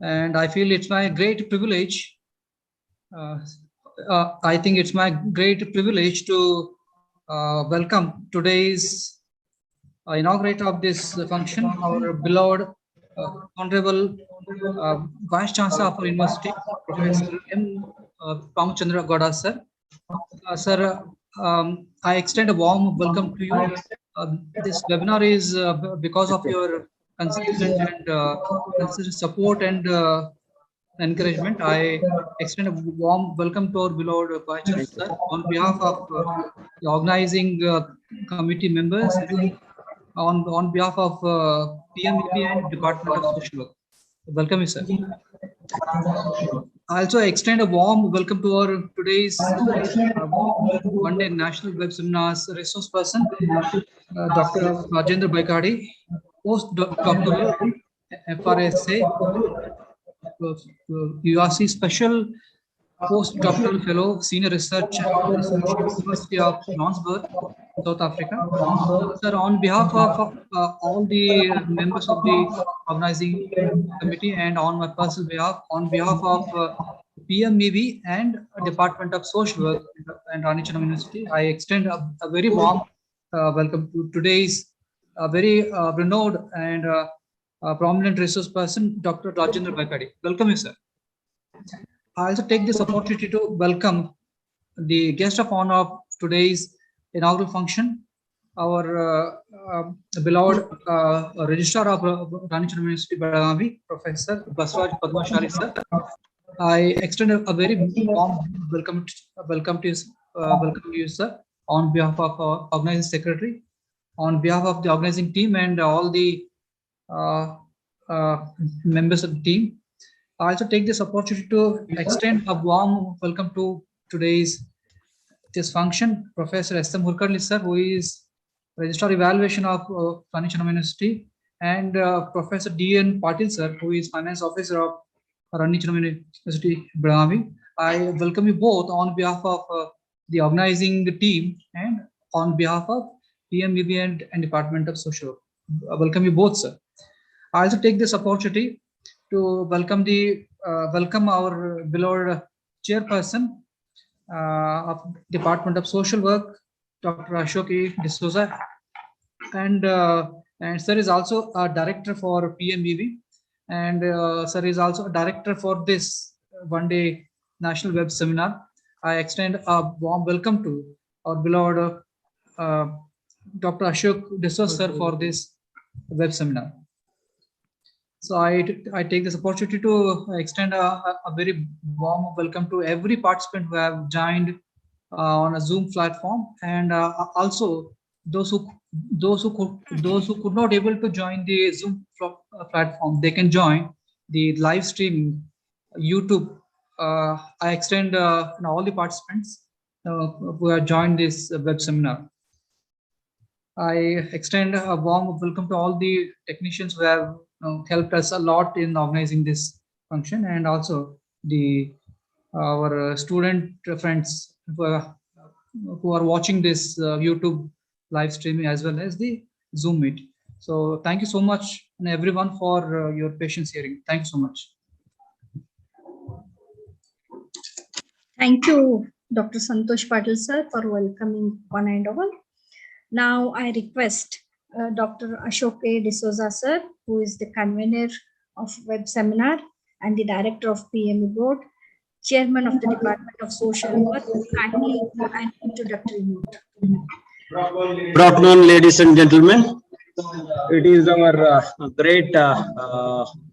and I feel it's my great privilege. I think it's my great privilege to welcome today's inaugurator of this function, our beloved Honorable Vice Chancellor of our University, Professor M. Pamachandra Goda, sir. Sir, I extend a warm welcome to you. This webinar is because of your consistent and consistent support and encouragement. I extend a warm welcome to our beloved Vice Chancellor sir, on behalf of the organizing committee members and on behalf of PMEB and Department of Social Work. Welcome you, sir. I also extend a warm welcome to our today's one-day National Web Seminars resource person, Dr. Rajendra Baikadi, Postdoctoral FRSA, URC Special Postdoctoral Fellow, Senior Research Associate, University of Johannesburg, South Africa. Sir, on behalf of all the members of the organizing committee and on my personal behalf, on behalf of PMEB and Department of Social Work and Rani University, I extend a very warm welcome to today's very renowned and prominent resource person, Dr. Rajendra Baikadi. Welcome you, sir. I also take this opportunity to welcome the guest of honor of today's inaugural function, our beloved Registrar of Rani University, Belagavi, Professor Basraj Padmashari, sir. I extend a very warm welcome to you, sir, on behalf of our organizing secretary, on behalf of the organizing team and all the members of the team. I also take this opportunity to extend a warm welcome to today's this function, Professor S.M. Hurkadli, sir, who is Registrar Evaluation of Channamma University, and Professor D.N. Patil, sir, who is Finance Officer of Rani University, Belagavi. I welcome you both on behalf of the organizing team and on behalf of PMEB and Department of Social. Welcome you both, sir. I also take this opportunity to welcome our beloved chairperson of Department of Social Work, Dr. Ashok D'Souza, and sir is also a director for PMEB, and sir is also a director for this one-day National Web Seminar. I extend a warm welcome to our beloved Dr. Ashok D'Souza, sir, for this web seminar. So I take this opportunity to extend a very warm welcome to every participant who have joined on a Zoom platform, and also those who could not able to join the Zoom platform, they can join the live streaming YouTube. I extend all the participants who have joined this web seminar. I extend a warm welcome to all the technicians who have helped us a lot in organizing this function, and also our student friends who are watching this YouTube live streaming as well as the Zoom meet. So thank you so much, and everyone, for your patience hearing. Thank you so much. Thank you, Dr. Santosh Patil, sir, for welcoming one and all. Now I request Dr. Ashok D'Souza, sir, who is the convener of Web Seminar and the director of PME Board, chairman of the Department of Social Work, kindly give an introductory note. Good afternoon, ladies and gentlemen. It is our great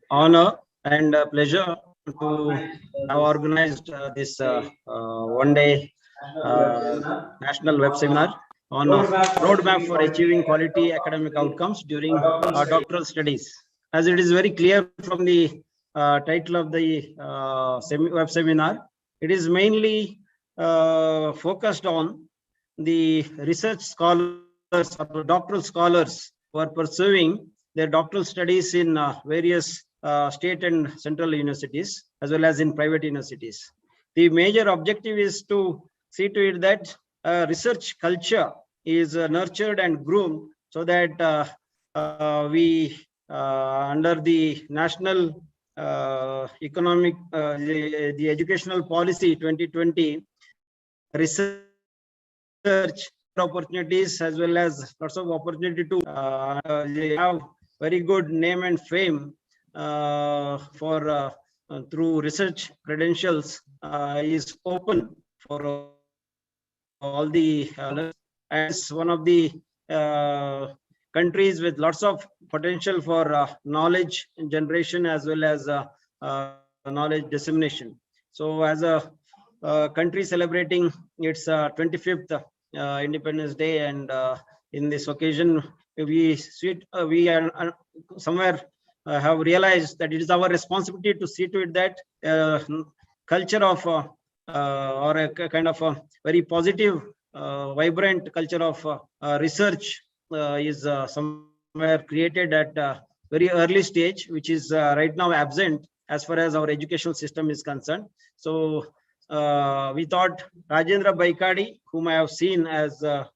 honor and pleasure to have organized this one-day National Web Seminar on a roadmap for achieving quality academic outcomes during doctoral studies. As it is very clear from the title of the web seminar, it is mainly focused on the research scholars or doctoral scholars who are pursuing their doctoral studies in various state and central universities as well as in private universities. The major objective is to see to it that research culture is nurtured and groomed so that we under the national economic, the educational policy 2020, research opportunities as well as lots of opportunity to they have very good name and fame for through research credentials is open for all the as one of the countries with lots of potential for knowledge generation as well as knowledge dissemination. So as a country celebrating its 25th Independence Day, and in this occasion we are somewhere have realized that it is our responsibility to see to it that culture of or a kind of a very positive vibrant culture of research is somewhere created at a very early stage, which is right now absent as far as our educational system is concerned. So we thought Rajendra Baikadi, whom I have seen as a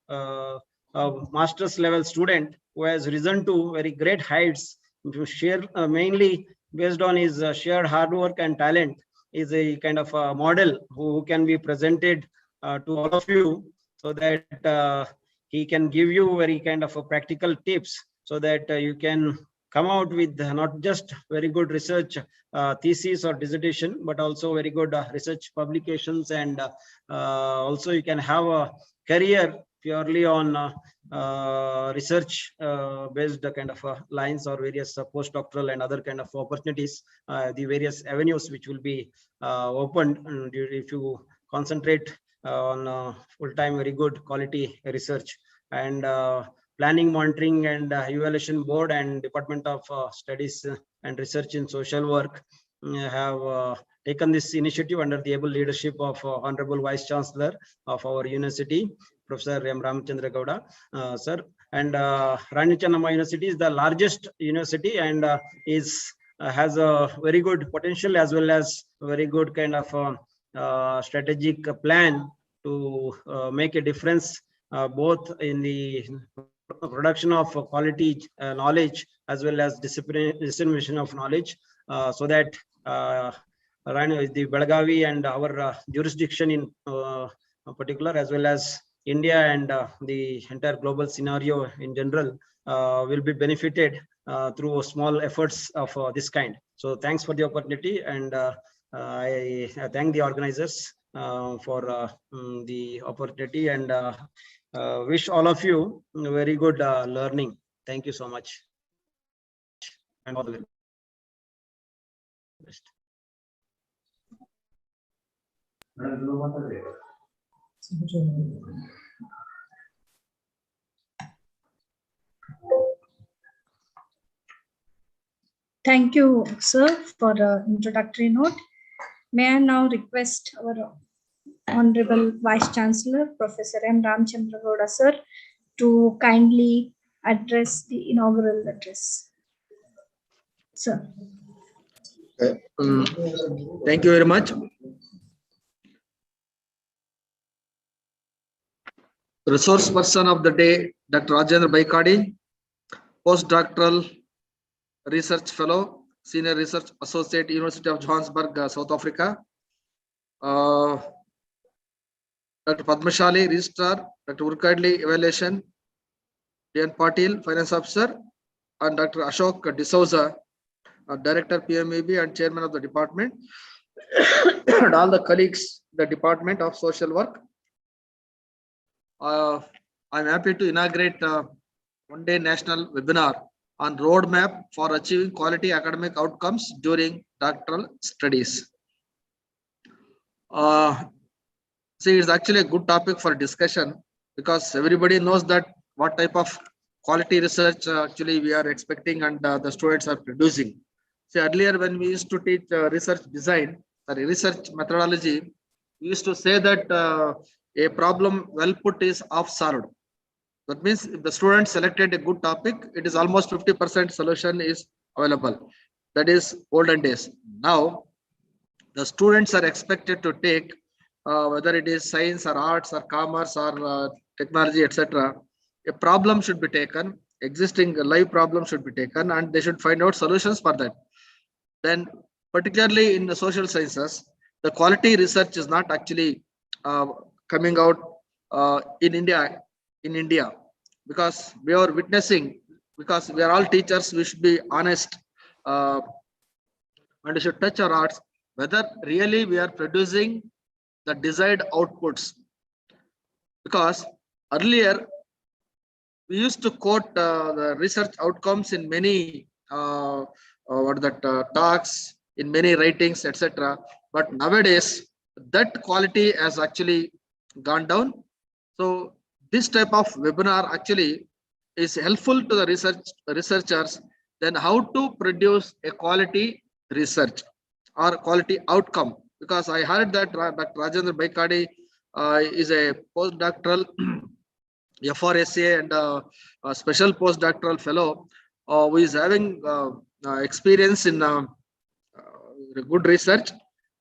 master's level student who has risen to very great heights, mainly based on his shared hard work and talent, is a kind of a model who can be presented to all of you, so that he can give you very kind of a practical tips, so that you can come out with not just very good research thesis or dissertation, but also very good research publications, and also you can have a career purely on research based kind of lines, or various postdoctoral and other kind of opportunities, the various avenues which will be opened if you concentrate on full-time very good quality research. And planning, monitoring and evaluation board and Department of Studies and Research in Social Work have taken this initiative under the able leadership of Honorable Vice Chancellor of our university, Professor M. Ramachandra Gowda, sir. And Rani Channamma University is the largest university, and has a very good potential as well as very good kind of strategic plan to make a difference both in the production of quality knowledge as well as dissemination of knowledge, so that the Belagavi and our jurisdiction in particular, as well as India and the entire global scenario in general, will be benefited through small efforts of this kind. So thanks for the opportunity, and I thank the organizers for the opportunity, and wish all of you very good learning. Thank you so much, and all the very best. Thank you, sir, for the introductory note. May I now request our Honorable Vice Chancellor, Professor M. Ramachandra Gowda, sir, to kindly address the inaugural address. Sir. Thank you very much. Resource person of the day, Dr. Rajendra Baikadi, postdoctoral research fellow, senior research associate, University of Johannesburg, South Africa. Dr. Padmashali, registrar, Dr. Urkadli, evaluation, D.N. Patil, finance officer, and Dr. Ashok D'Souza, director PMEB and chairman of the department, and all the colleagues, the Department of Social Work. I'm happy to inaugurate one-day national webinar on roadmap for achieving quality academic outcomes during doctoral studies. See, it's actually a good topic for discussion, because everybody knows that what type of quality research actually we are expecting and the students are producing. See, earlier when we used to teach research design, research methodology, we used to say that a problem well put is half solved. That means if the student selected a good topic, it is almost 50% solution is available. That is olden days. Now, the students are expected to take whether it is science or arts or commerce or technology, etc. A problem should be taken, existing live problem should be taken, and they should find out solutions for that. Then particularly in the social sciences, the quality research is not actually coming out in India, because we are witnessing, because we are all teachers, we should be honest, and we should touch our hearts whether really we are producing the desired outputs. Because earlier we used to quote the research outcomes in many talks, in many writings, etc. But nowadays that quality has actually gone down. So this type of webinar actually is helpful to the researchers then how to produce a quality research or quality outcome. Because I heard that Dr. Rajendra Baikade is a postdoctoral FRSA and a special postdoctoral fellow who is having experience in good research,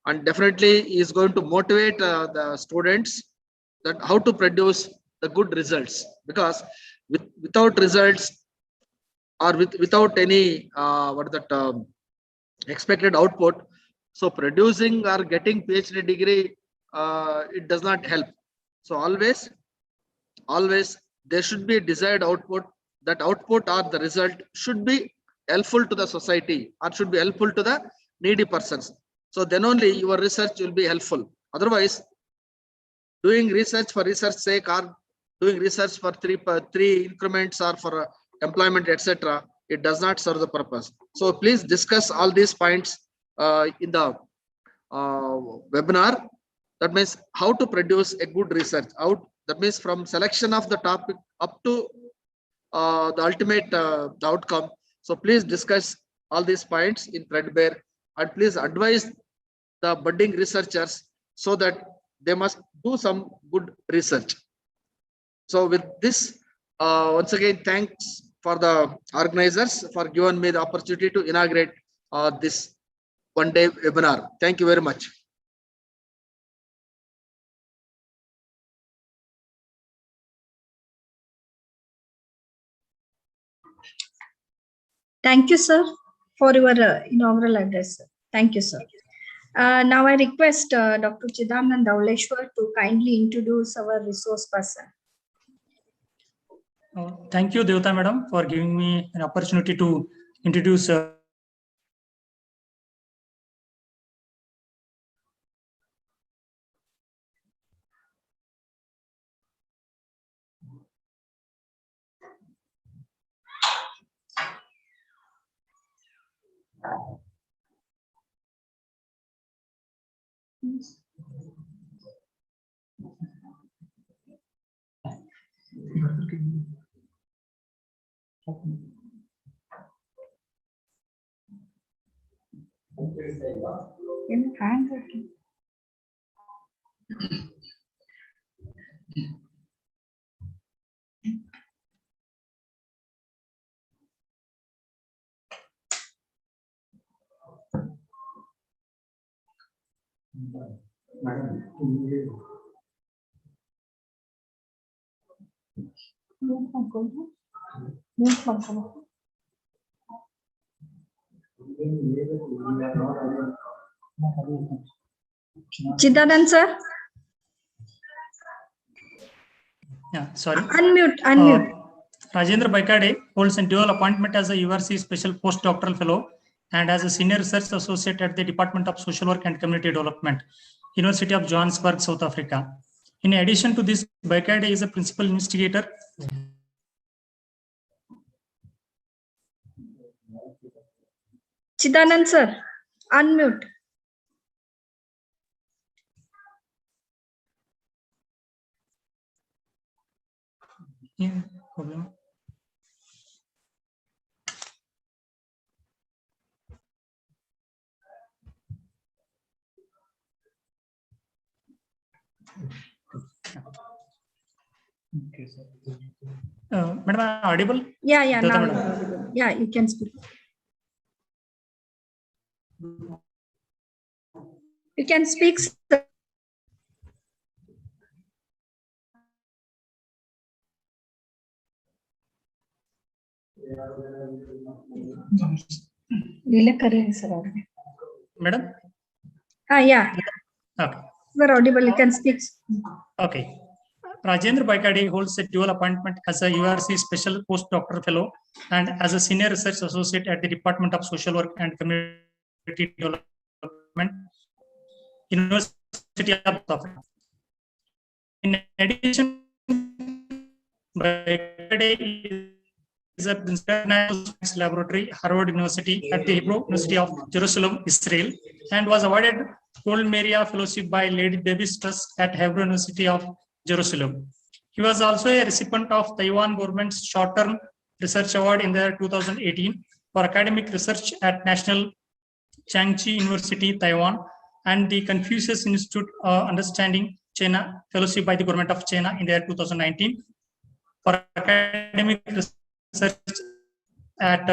and definitely is going to motivate the students that how to produce the good results. Because without results or without any expected output, so producing or getting PhD degree, it does not help. So always there should be a desired output. That output or the result should be helpful to the society or should be helpful to the needy persons. So then only your research will be helpful. Otherwise, doing research for research sake or doing research for three increments or for employment, etc., it does not serve the purpose. So please discuss all these points in the webinar. That means how to produce a good research out. That means from selection of the topic up to the ultimate the outcome. So please discuss all these points in threadbare, and please advise the budding researchers so that they must do some good research. So with this, once again, thanks for the organizers for giving me the opportunity to inaugurate this one-day webinar. Thank you very much. Thank you, sir, for your inaugural address. Thank you, sir. Now I request Dr. Chidanand Dhauleshwar to kindly introduce our resource person. Thank you, Devata Madam, for giving me an opportunity to introduce Chidanand, sir. yeah, sorry. Unmute. Rajendra Baikade holds a dual appointment as a URC Special Postdoctoral Fellow and as a Senior Research Associate at the Department of Social Work and Community Development, University of Johannesburg, South Africa. In addition to this, Baikade is a Principal Investigator. Chidanand, sir. Unmute. Yeah, problem. Okay, sir. Madam, am I audible? Yeah, now Madam. you are audible. Yeah, you can speak. You can speak, sir. Madam? Yeah, Okay. we're audible. You can speak. Okay. Rajendra Baikade holds a dual appointment as a URC Special Postdoctoral Fellow and as a Senior Research Associate at the Department of Social Work and Community Development, University of South Africa. In addition, Baikade is a principal in National Science Laboratory, Harvard University at the Hebrew University of Jerusalem, Israel, and was awarded Gold Maria Fellowship by Lady Davis Trust at Hebrew University of Jerusalem. He was also a recipient of Taiwan government's short-term research award in the 2018 for academic research at National Changchi University, Taiwan, and the Confucius Institute Understanding China Fellowship by the government of China in the year 2019 for academic research at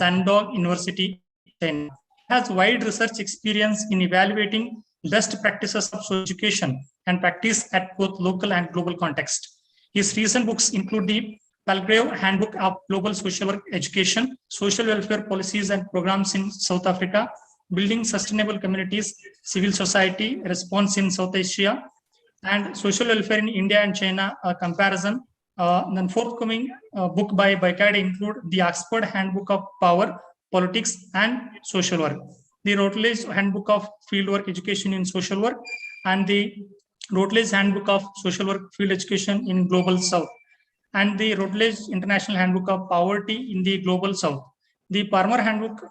Shandong University, China. He has wide research experience in evaluating best practices of social education and practice at both local and global context. His recent books include the Palgrave Handbook of Global Social Work Education, Social Welfare Policies and Programs in South Africa, Building Sustainable Communities, Civil Society, Response in South Asia, and Social Welfare in India and China, a comparison. Then forthcoming book by Baikade include the Oxford Handbook of Power, Politics and Social Work, the Routledge Handbook of Fieldwork Education in Social Work, and the Routledge Handbook of Social Work Field Education in Global South, and the Routledge International Handbook of Poverty in the Global South. The Palmer Handbook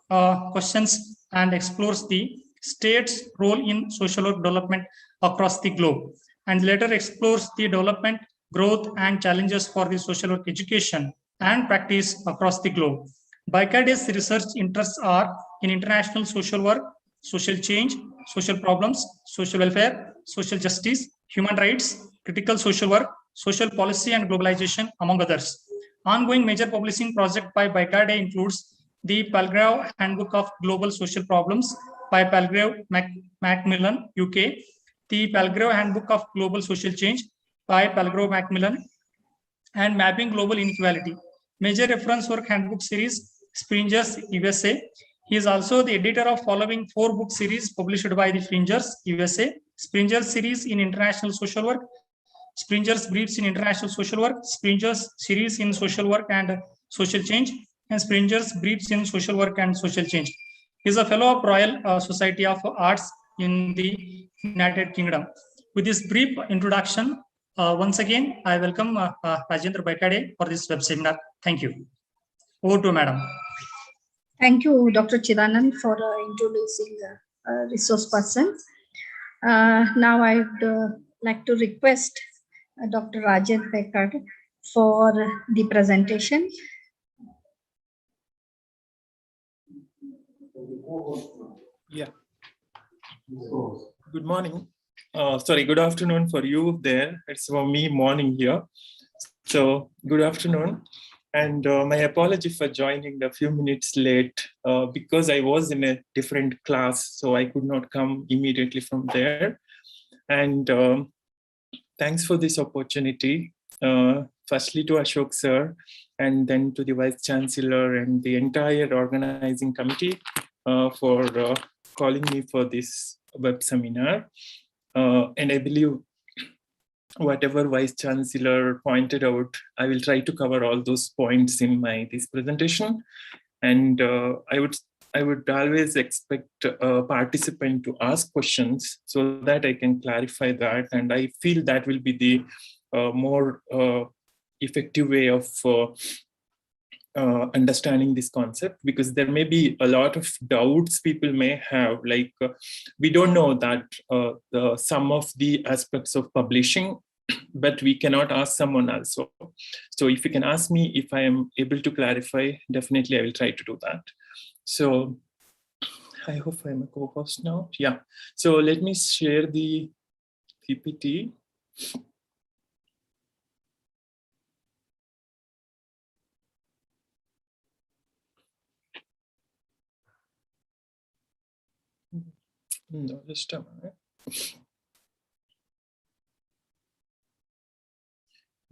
questions and explores the state's role in social work development across the globe, and later explores the development, growth, and challenges for the social work education and practice across the globe. Baikade's research interests are in international social work, social change, social problems, social welfare, social justice, human rights, critical social work, social policy and globalization, among others. Ongoing major publishing project by Baikade includes the Palgrave Handbook of Global Social Problems by Palgrave Macmillan, UK, the Palgrave Handbook of Global Social Change by Palgrave Macmillan, and Mapping Global Inequality. Major reference work handbook series, Springers, USA. He is also the editor of following 4 book series published by the Springers, USA. Springers series in International Social Work, Springers Briefs in International Social Work, Springers series in Social Work and Social Change, and Springers Briefs in Social Work and Social Change. He is a fellow of Royal Society of Arts in the United Kingdom. With this brief introduction, once again, I welcome Rajendra Baikade for this web seminar. Thank you. Over to Madam. Thank you, Dr. Chidanand, for introducing the resource person. Now I'd like to request Dr. Rajendra Baikade for the presentation. Yeah. Good morning. Sorry, good afternoon for you there. It's for me morning here. So good afternoon. And my apology for joining a few minutes late because I was in a different class, so I could not come immediately from there. And thanks for this opportunity. Firstly to Ashok sir, and then to the Vice Chancellor and the entire organizing committee for calling me for this web seminar. And I believe whatever Vice Chancellor pointed out, I will try to cover all those points in this presentation. And I would always expect a participant to ask questions so that I can clarify that. And I feel that will be the more effective way of understanding this concept, because there may be a lot of doubts people may have, like we don't know that some of the aspects of publishing, but we cannot ask someone else. So if you can ask me, if I am able to clarify, definitely I will try to do that. So I hope I'm a co-host now. Yeah. So let me share the PPT. No, just a minute.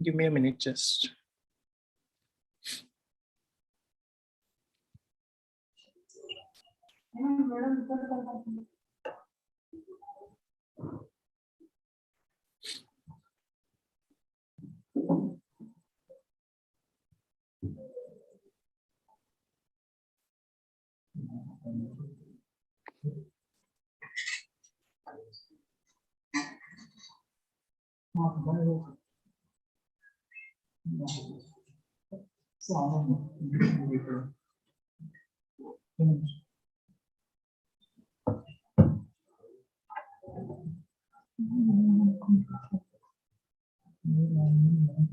Give me a minute, just.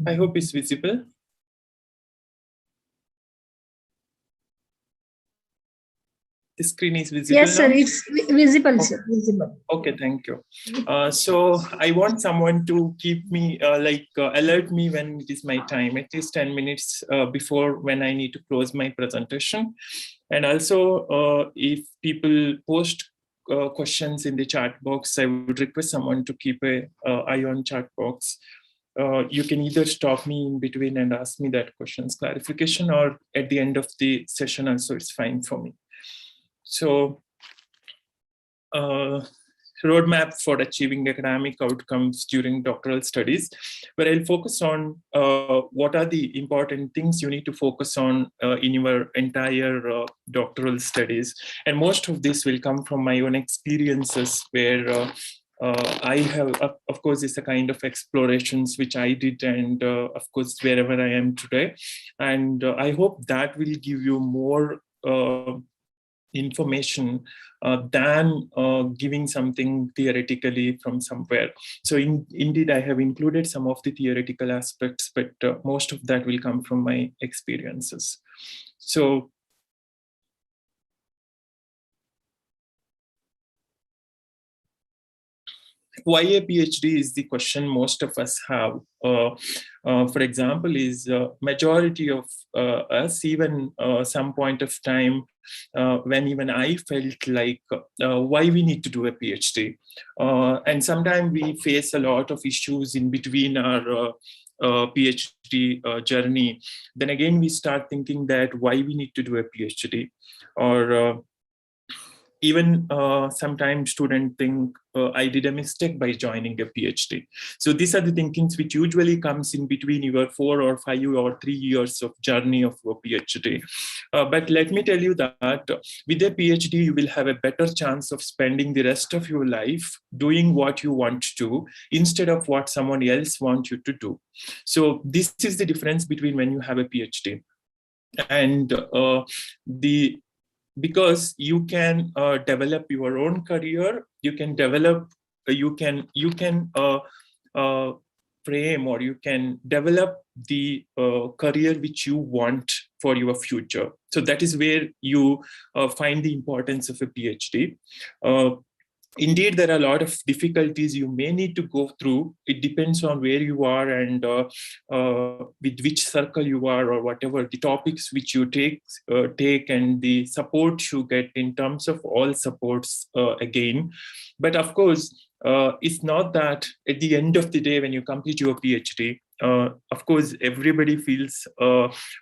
I hope it's visible. The screen is visible. Yes, sir. now? It's visible, sir. Visible. Okay, thank you. So I want someone to keep me, alert me when it is my time, at least 10 minutes before when I need to close my presentation. And also, if people post questions in the chat box, I would request someone to keep an eye on chat box. You can either stop me in between and ask me that question's clarification, or at the end of the session also, it's fine for me. So, roadmap for achieving academic outcomes during doctoral studies, where I'll focus on what are the important things you need to focus on in your entire doctoral studies. And most of this will come from my own experiences, where I have, of course, it's a kind of explorations which I did, and of course, wherever I am today. And I hope that will give you more information than giving something theoretically from somewhere. So indeed, I have included some of the theoretical aspects, but most of that will come from my experiences. So why a PhD is the question most of us have. For example, is majority of us, even some point of time, when even I felt like why we need to do a PhD. And sometimes we face a lot of issues in between our PhD journey. Then again, we start thinking that why we need to do a PhD, or even sometimes students think I did a mistake by joining a PhD. So these are the thinkings which usually comes in between your 4 or 5 or 3 years of journey of a PhD. But let me tell you that with a PhD, you will have a better chance of spending the rest of your life doing what you want to, instead of what someone else wants you to do. So this is the difference between when you have a PhD. And because you can develop your own career, you can develop, you can frame, or you can develop the career which you want for your future. So that is where you find the importance of a PhD. Indeed, there are a lot of difficulties you may need to go through. It depends on where you are and with which circle you are, or whatever the topics which you take and the support you get in terms of all supports again. But of course, it's not that at the end of the day, when you complete your PhD, of course, everybody feels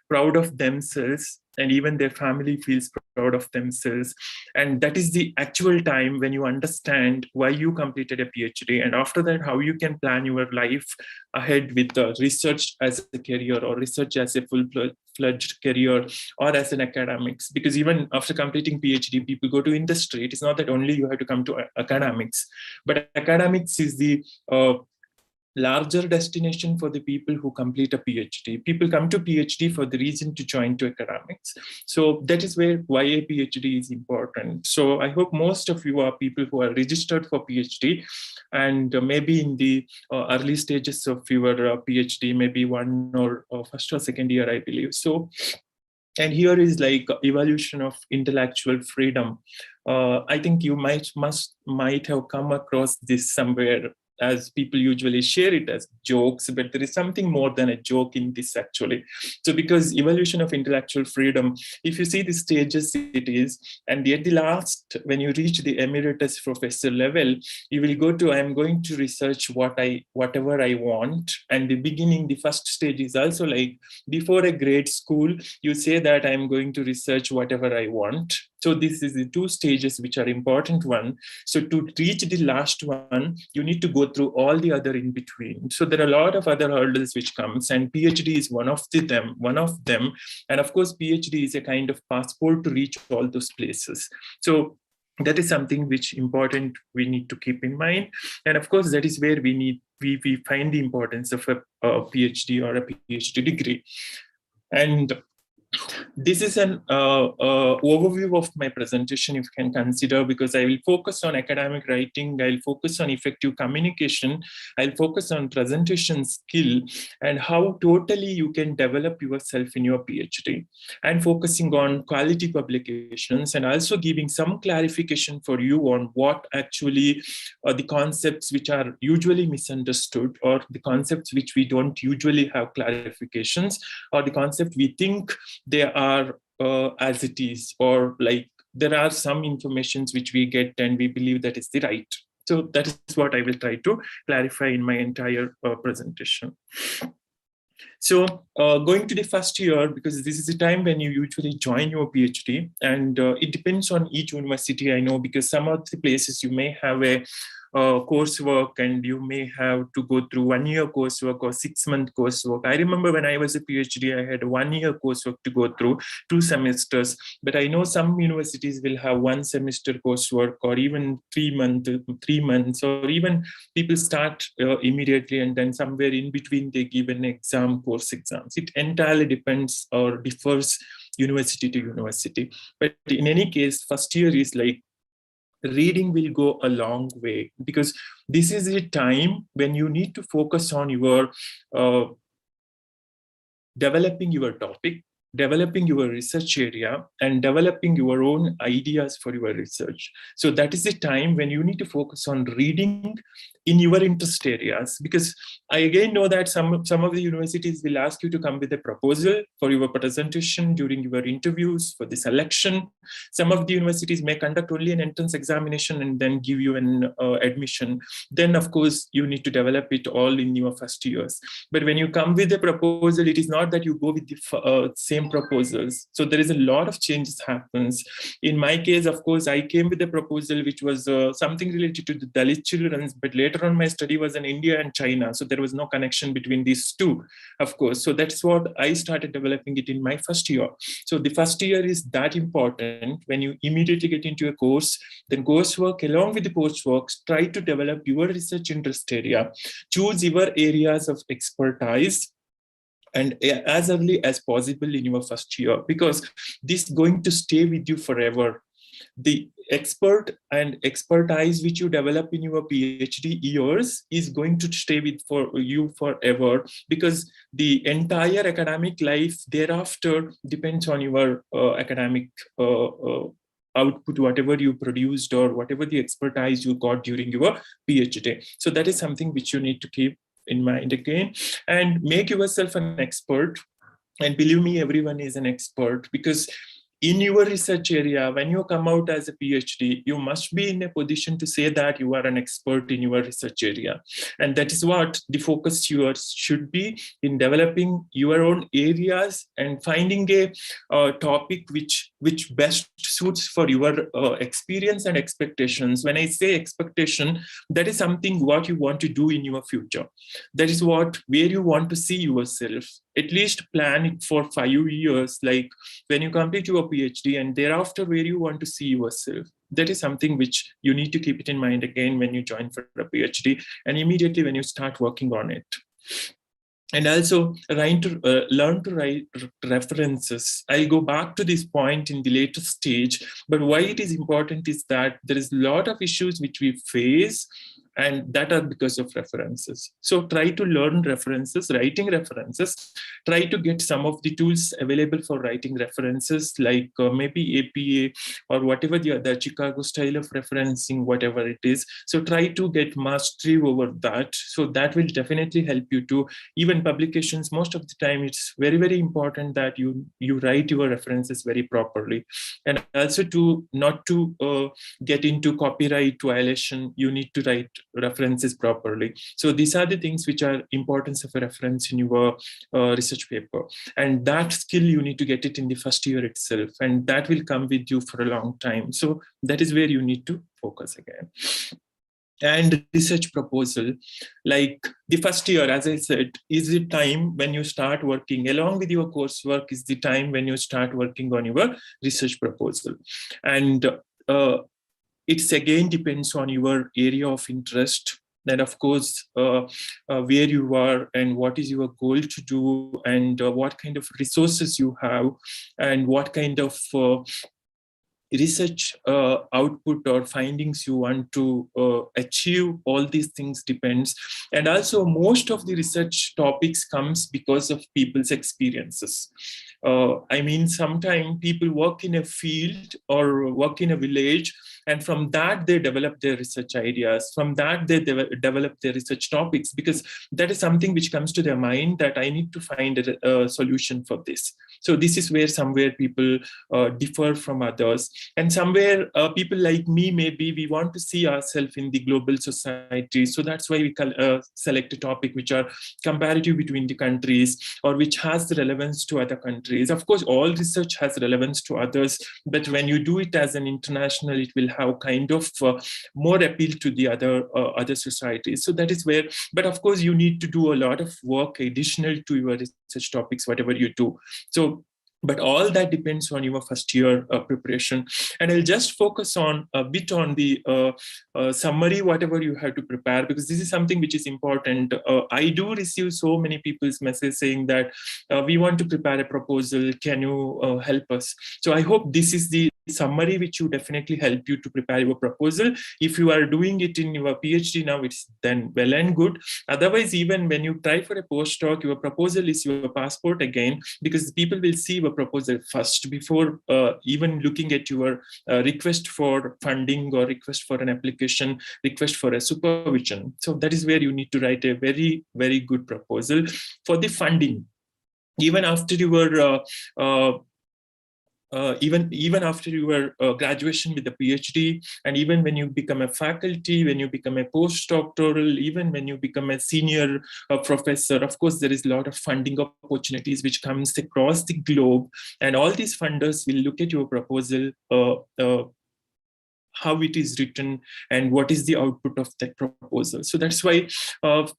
proud of themselves, and even their family feels proud of themselves. And that is the actual time when you understand why you completed a PhD. And after that, how you can plan your life ahead with research as a career, or research as a full-fledged career, or as an academics. Because even after completing PhD, people go to industry. It is not that only you have to come to academics, but academics is the larger destination for the people who complete a PhD. People come to PhD for the reason to join to academics. So that is why a PhD is important. So I hope most of you are people who are registered for PhD, and maybe in the early stages of your PhD, maybe one or first or second year, I believe. So, and here is like evolution of intellectual freedom. I think you might have come across this somewhere, as people usually share it as jokes, but there is something more than a joke in this actually. So because evolution of intellectual freedom, if you see the stages it is, and at the last, when you reach the emeritus professor level, you will go to, I'm going to research whatever I want. And the beginning, the first stage is also like, before a grade school, you say that I'm going to research whatever I want. So this is the two stages which are important one. So to reach the last one, you need to go through all the other in between. So there are a lot of other hurdles which comes, and PhD is one of them. And of course, PhD is a kind of passport to reach all those places. So that is something which important we need to keep in mind. And of course, that is where we find the importance of a PhD or a PhD degree. And this is an overview of my presentation, if you can consider, because I will focus on academic writing, I'll focus on effective communication, I'll focus on presentation skill and how totally you can develop yourself in your PhD, and focusing on quality publications, and also giving some clarification for you on what actually the concepts which are usually misunderstood, or the concepts which we don't usually have clarifications, or the concept we think they are as it is, or like there are some informations which we get and we believe that is the right. So that is what I will try to clarify in my entire presentation. So going to the first year, because this is the time when you usually join your PhD, and it depends on each university, I know, because some of the places you may have a coursework and you may have to go through 1 year coursework or 6-month coursework. I remember when I was a PhD, I had 1 year coursework to go through, 2 semesters, but I know some universities will have 1 semester coursework, or even 3 months, or even people start immediately and then somewhere in between they give an course exams. It entirely depends or differs university to university. But in any case, first year is like, reading will go a long way, because this is a time when you need to focus on your developing your topic, developing your research area, and developing your own ideas for your research. So that is the time when you need to focus on reading in your interest areas, because I again know that some of the universities will ask you to come with a proposal for your presentation during your interviews for the selection. Some of the universities may conduct only an entrance examination and then give you an admission. Then of course you need to develop it all in your first years. But when you come with a proposal, it is not that you go with the same proposals. So there is a lot of changes happens. In my case, of course, I came with a proposal which was something related to the Dalit children, but later on my study was in India and China. So there was no connection between these two, of course. So that's what I started developing it in my first year. So the first year is that important. When you immediately get into a course, then coursework along with the postworks, try to develop your research interest area, choose your areas of expertise, and as early as possible in your first year, because this is going to stay with you forever. The expert and expertise which you develop in your PhD years is going to stay with you forever, because the entire academic life thereafter depends on your academic output, whatever you produced or whatever the expertise you got during your PhD. So that is something which you need to keep in mind again, and make yourself an expert. And believe me, everyone is an expert, because in your research area, when you come out as a PhD, you must be in a position to say that you are an expert in your research area. And that is what the focus yours should be, in developing your own areas and finding a topic which best suits for your experience and expectations. When I say expectation, that is something what you want to do in your future. That is where you want to see yourself. At least plan it for 5 years, like when you complete your PhD, and thereafter where you want to see yourself. That is something which you need to keep it in mind again when you join for a PhD, and immediately when you start working on it. And also learn to write references. I'll go back to this point in the later stage, but why it is important is that there is a lot of issues which we face, and that are because of references. So try to learn references, writing references. Try to get some of the tools available for writing references, like maybe APA or whatever the Chicago style of referencing, whatever it is. So try to get mastery over that. So that will definitely help you to, even publications, most of the time it's very, very important that you write your references very properly. And also to not to get into copyright violation, you need to write references properly. So these are the things which are importance of a reference in your research paper. And that skill, you need to get it in the first year itself. And that will come with you for a long time. So that is where you need to focus again. And research proposal, like the first year, as I said, is the time when you start working along with your coursework, is the time when you start working on your research proposal. And it's again depends on your area of interest. Then of course, where you are and what is your goal to do, and what kind of resources you have, and what kind of research output or findings you want to achieve. All these things depends. And also most of the research topics comes because of people's experiences. I mean, sometimes people work in a field or work in a village, and from that they develop their research ideas. From that they develop their research topics, because that is something which comes to their mind, that I need to find a solution for this. So this is where somewhere people differ from others. And somewhere people like me, maybe we want to see ourselves in the global society. So that's why we select a topic which are comparative between the countries, or which has the relevance to other countries. Of course, all research has relevance to others, but when you do it as an international, it will have kind of more appeal to the other societies. So that is where, but of course, you need to do a lot of work additional to your research topics, whatever you do. So, but all that depends on your first year preparation. And I'll just focus on a bit on the summary, whatever you have to prepare, because this is something which is important. I do receive so many people's messages saying that we want to prepare a proposal. Can you help us? So I hope this is the summary which will definitely help you to prepare your proposal. If you are doing it in your PhD now, it's then well and good. Otherwise, even when you try for a postdoc, your proposal is your passport again, because people will see your proposal first before even looking at your request for funding or request for an application, request for a supervision. So that is where you need to write a very, very good proposal for the funding. Even after your even after your graduation with the PhD, and even when you become a faculty, when you become a postdoctoral, even when you become a senior professor, of course, there is a lot of funding opportunities which comes across the globe, and all these funders will look at your proposal, how it is written, and what is the output of that proposal. So that's why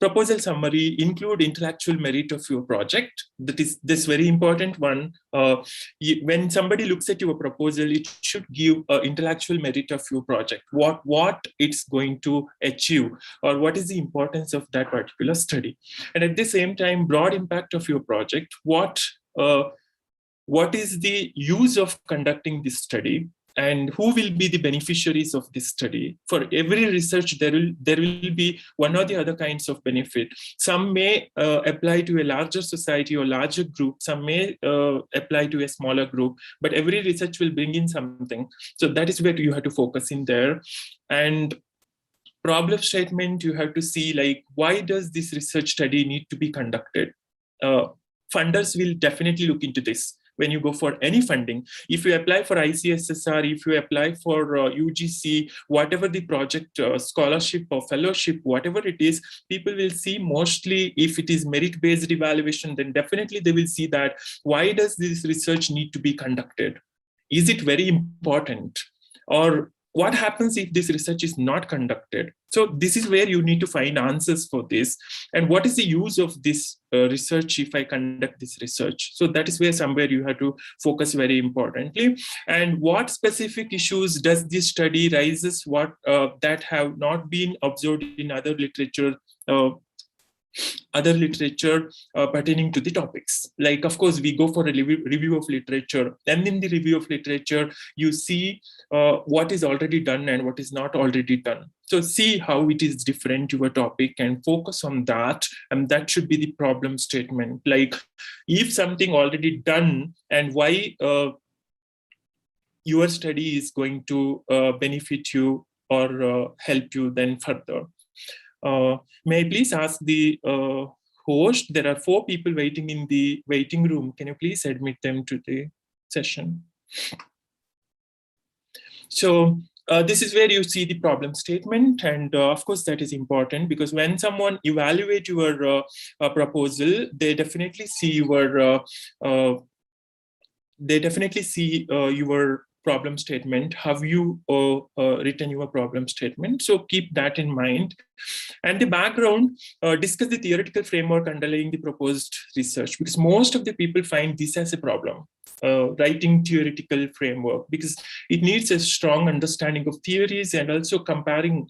proposal summary include intellectual merit of your project. That is this very important one. When somebody looks at your proposal, it should give intellectual merit of your project, what it's going to achieve, or what is the importance of that particular study. And at the same time, broad impact of your project, what is the use of conducting this study, and who will be the beneficiaries of this study. For every research, there will be one or the other kinds of benefit. Some may apply to a larger society or larger group, some may apply to a smaller group, but every research will bring in something. So that is where you have to focus in there. And problem statement, you have to see, like, why does this research study need to be conducted? Funders will definitely look into this. When you go for any funding, if you apply for ICSSR, if you apply for UGC, whatever the project, scholarship or fellowship, whatever it is, people will see mostly, if it is merit-based evaluation, then definitely they will see that, why does this research need to be conducted? Is it very important? Or what happens if this research is not conducted? So this is where you need to find answers for this. And what is the use of this research if I conduct this research? So that is where somewhere you have to focus very importantly. And what specific issues does this study raises, what that have not been observed in other literature pertaining to the topics. Like, of course, we go for a review of literature, and in the review of literature, you see what is already done and what is not already done. So see how it is different to a topic and focus on that, and that should be the problem statement. Like, if something already done, and why your study is going to benefit you or help you then further. May I please ask the host? There are 4 people waiting in the waiting room. Can you please admit them to the session? So this is where you see the problem statement, and of course that is important because when someone evaluate your proposal, they definitely see your problem statement, have you written your problem statement. So keep that in mind. And the background, discuss the theoretical framework underlying the proposed research, because most of the people find this as a problem, writing theoretical framework, because it needs a strong understanding of theories and also comparing,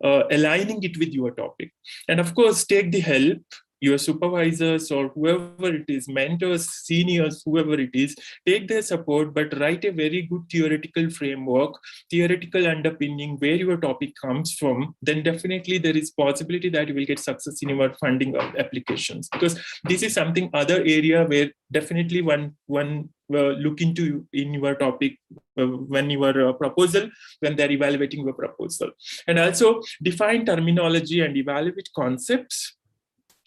aligning it with your topic. And of course, take the help, your supervisors or whoever it is, mentors, seniors, whoever it is, take their support, but write a very good theoretical framework, theoretical underpinning where your topic comes from. Then definitely there is possibility that you will get success in your funding applications, because this is something other area where definitely one look into in your topic when your proposal, when they're evaluating your proposal. And also define terminology and evaluate concepts.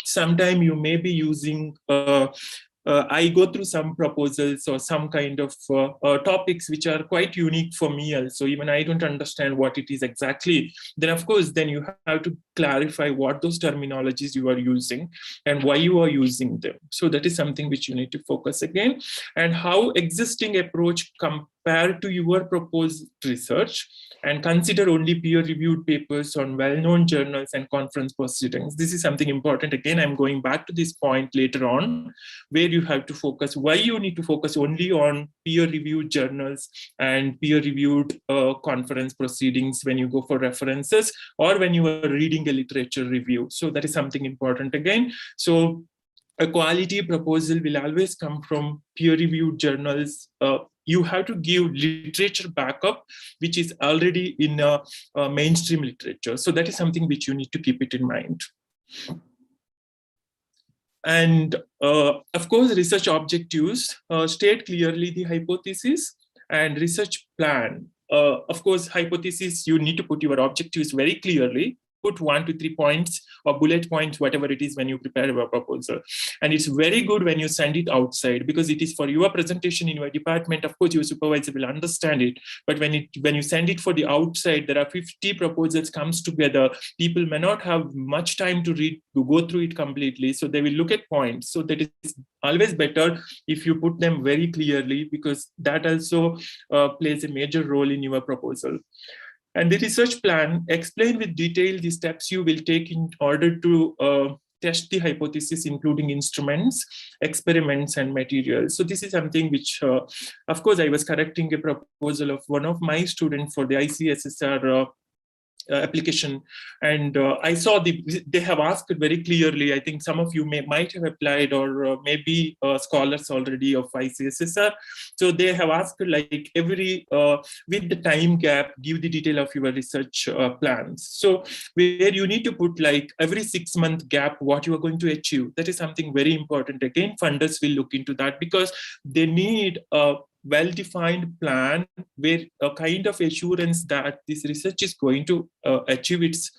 Sometime you may be using, I go through some proposals or some kind of topics which are quite unique for me also. Even I don't understand what it is exactly. Then of course, then you have to clarify what those terminologies you are using and why you are using them. So that is something which you need to focus again. And how existing approach compared to your proposed research, and consider only peer-reviewed papers on well-known journals and conference proceedings. This is something important. Again, I'm going back to this point later on, where you have to focus, why you need to focus only on peer-reviewed journals and peer-reviewed conference proceedings when you go for references or when you are reading a literature review. So that is something important again. So a quality proposal will always come from peer-reviewed journals. You have to give literature backup, which is already in mainstream literature. So that is something which you need to keep it in mind. And of course, research objectives, state clearly the hypothesis and research plan. Of course, hypothesis, you need to put your objectives very clearly. Put 1 to 3 points or bullet points, whatever it is, when you prepare your proposal. And it's very good when you send it outside, because it is for your presentation in your department. Of course, your supervisor will understand it. But when you send it for the outside, there are 50 proposals comes together. People may not have much time to go through it completely. So they will look at points. So that is always better if you put them very clearly, because that also plays a major role in your proposal. And the research plan, explain with detail the steps you will take in order to test the hypothesis, including instruments, experiments, and materials. So this is something which, of course, I was correcting a proposal of one of my students for the ICSSR application, and I saw they have asked very clearly. I think some of you might have applied, or maybe scholars already of ICSSR. So they have asked like every with the time gap, give the detail of your research plans. So where you need to put like every 6-month gap what you are going to achieve. That is something very important. Again, funders will look into that, because they need a well-defined plan where a kind of assurance that this research is going to achieve its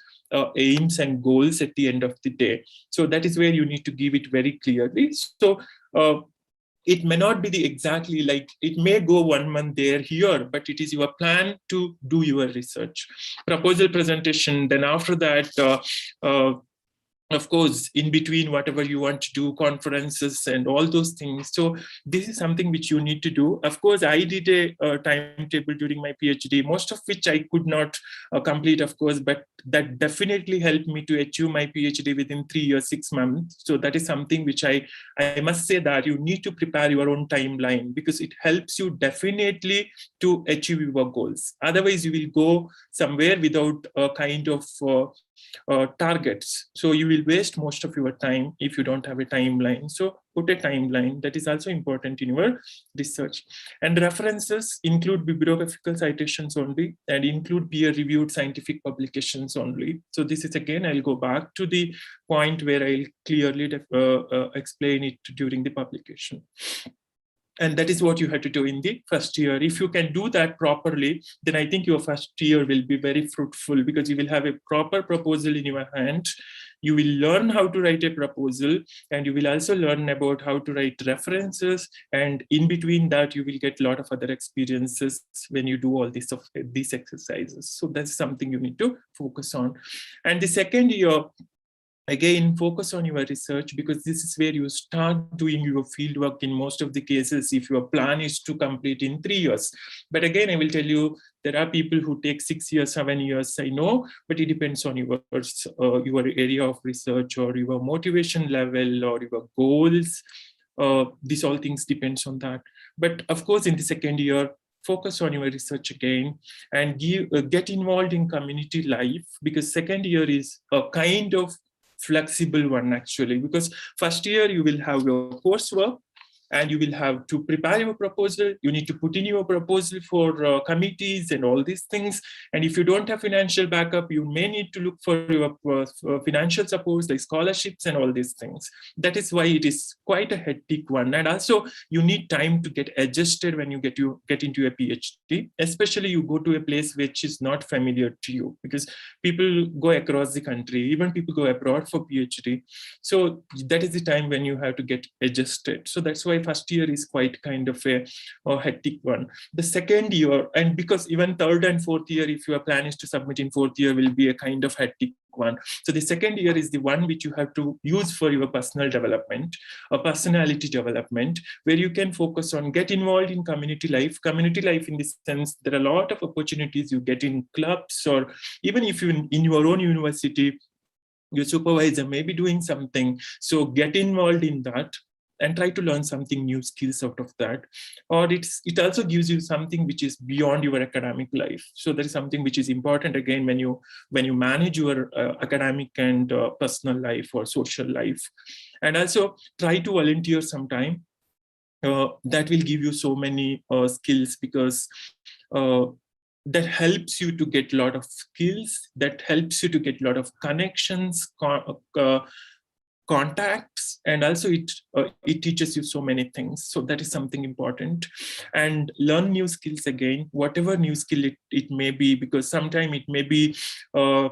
aims and goals at the end of the day. So that is where you need to give it very clearly. So it may not be the exactly like, it may go 1 month there, here, but it is your plan to do your research. Proposal presentation, then after that, of course, in between, whatever you want to do, conferences and all those things. So this is something which you need to do. Of course, I did a timetable during my PhD, most of which I could not complete, of course, but that definitely helped me to achieve my PhD within 3 years, 6 months. So that is something which I must say that you need to prepare your own timeline, because it helps you definitely to achieve your goals. Otherwise, you will go somewhere without a kind of targets. So you will waste most of your time if you don't have a timeline. So put a timeline. That is also important in your research. And references include bibliographical citations only, and include peer-reviewed scientific publications only. So this is, again, I'll go back to the point where I'll clearly explain it during the publication. And that is what you have to do in the first year. If you can do that properly, then I think your first year will be very fruitful, because you will have a proper proposal in your hand. You will learn how to write a proposal, and you will also learn about how to write references. And in between that, you will get a lot of other experiences when you do all these exercises. So that's something you need to focus on. And the second year, again, focus on your research, because this is where you start doing your fieldwork in most of the cases, if your plan is to complete in 3 years. But again, I will tell you, there are people who take 6 years, 7 years, I know, but it depends on your area of research, or your motivation level, or your goals. These all things depends on that. But of course, in the second year, focus on your research again, and get involved in community life, because second year is a kind of flexible one, actually, because first year you will have your coursework, and you will have to prepare your proposal. You need to put in your proposal for committees and all these things. And if you don't have financial backup, you may need to look for your financial supports, like scholarships and all these things. That is why it is quite a hectic one. And also, you need time to get adjusted when you get into a PhD, especially you go to a place which is not familiar to you, because people go across the country, even people go abroad for PhD. So that is the time when you have to get adjusted. So that's why first year is quite kind of a hectic one. The second year, and because even third and fourth year, if your plan is to submit in fourth year, will be a kind of hectic one. So the second year is the one which you have to use for your personal development, or personality development, where you can focus on get involved in community life. Community life in the sense, there are a lot of opportunities you get in clubs, or even if you in your own university, your supervisor may be doing something. So get involved in that, and try to learn something new skills out of that. Or it also gives you something which is beyond your academic life. So that is something which is important, again, when you manage your academic and personal life or social life. And also try to volunteer sometime. That will give you so many skills, because that helps you to get a lot of skills, that helps you to get a lot of connections, contacts, and also it teaches you so many things. So that is something important. And learn new skills again, whatever new skill it may be, because sometimes it may be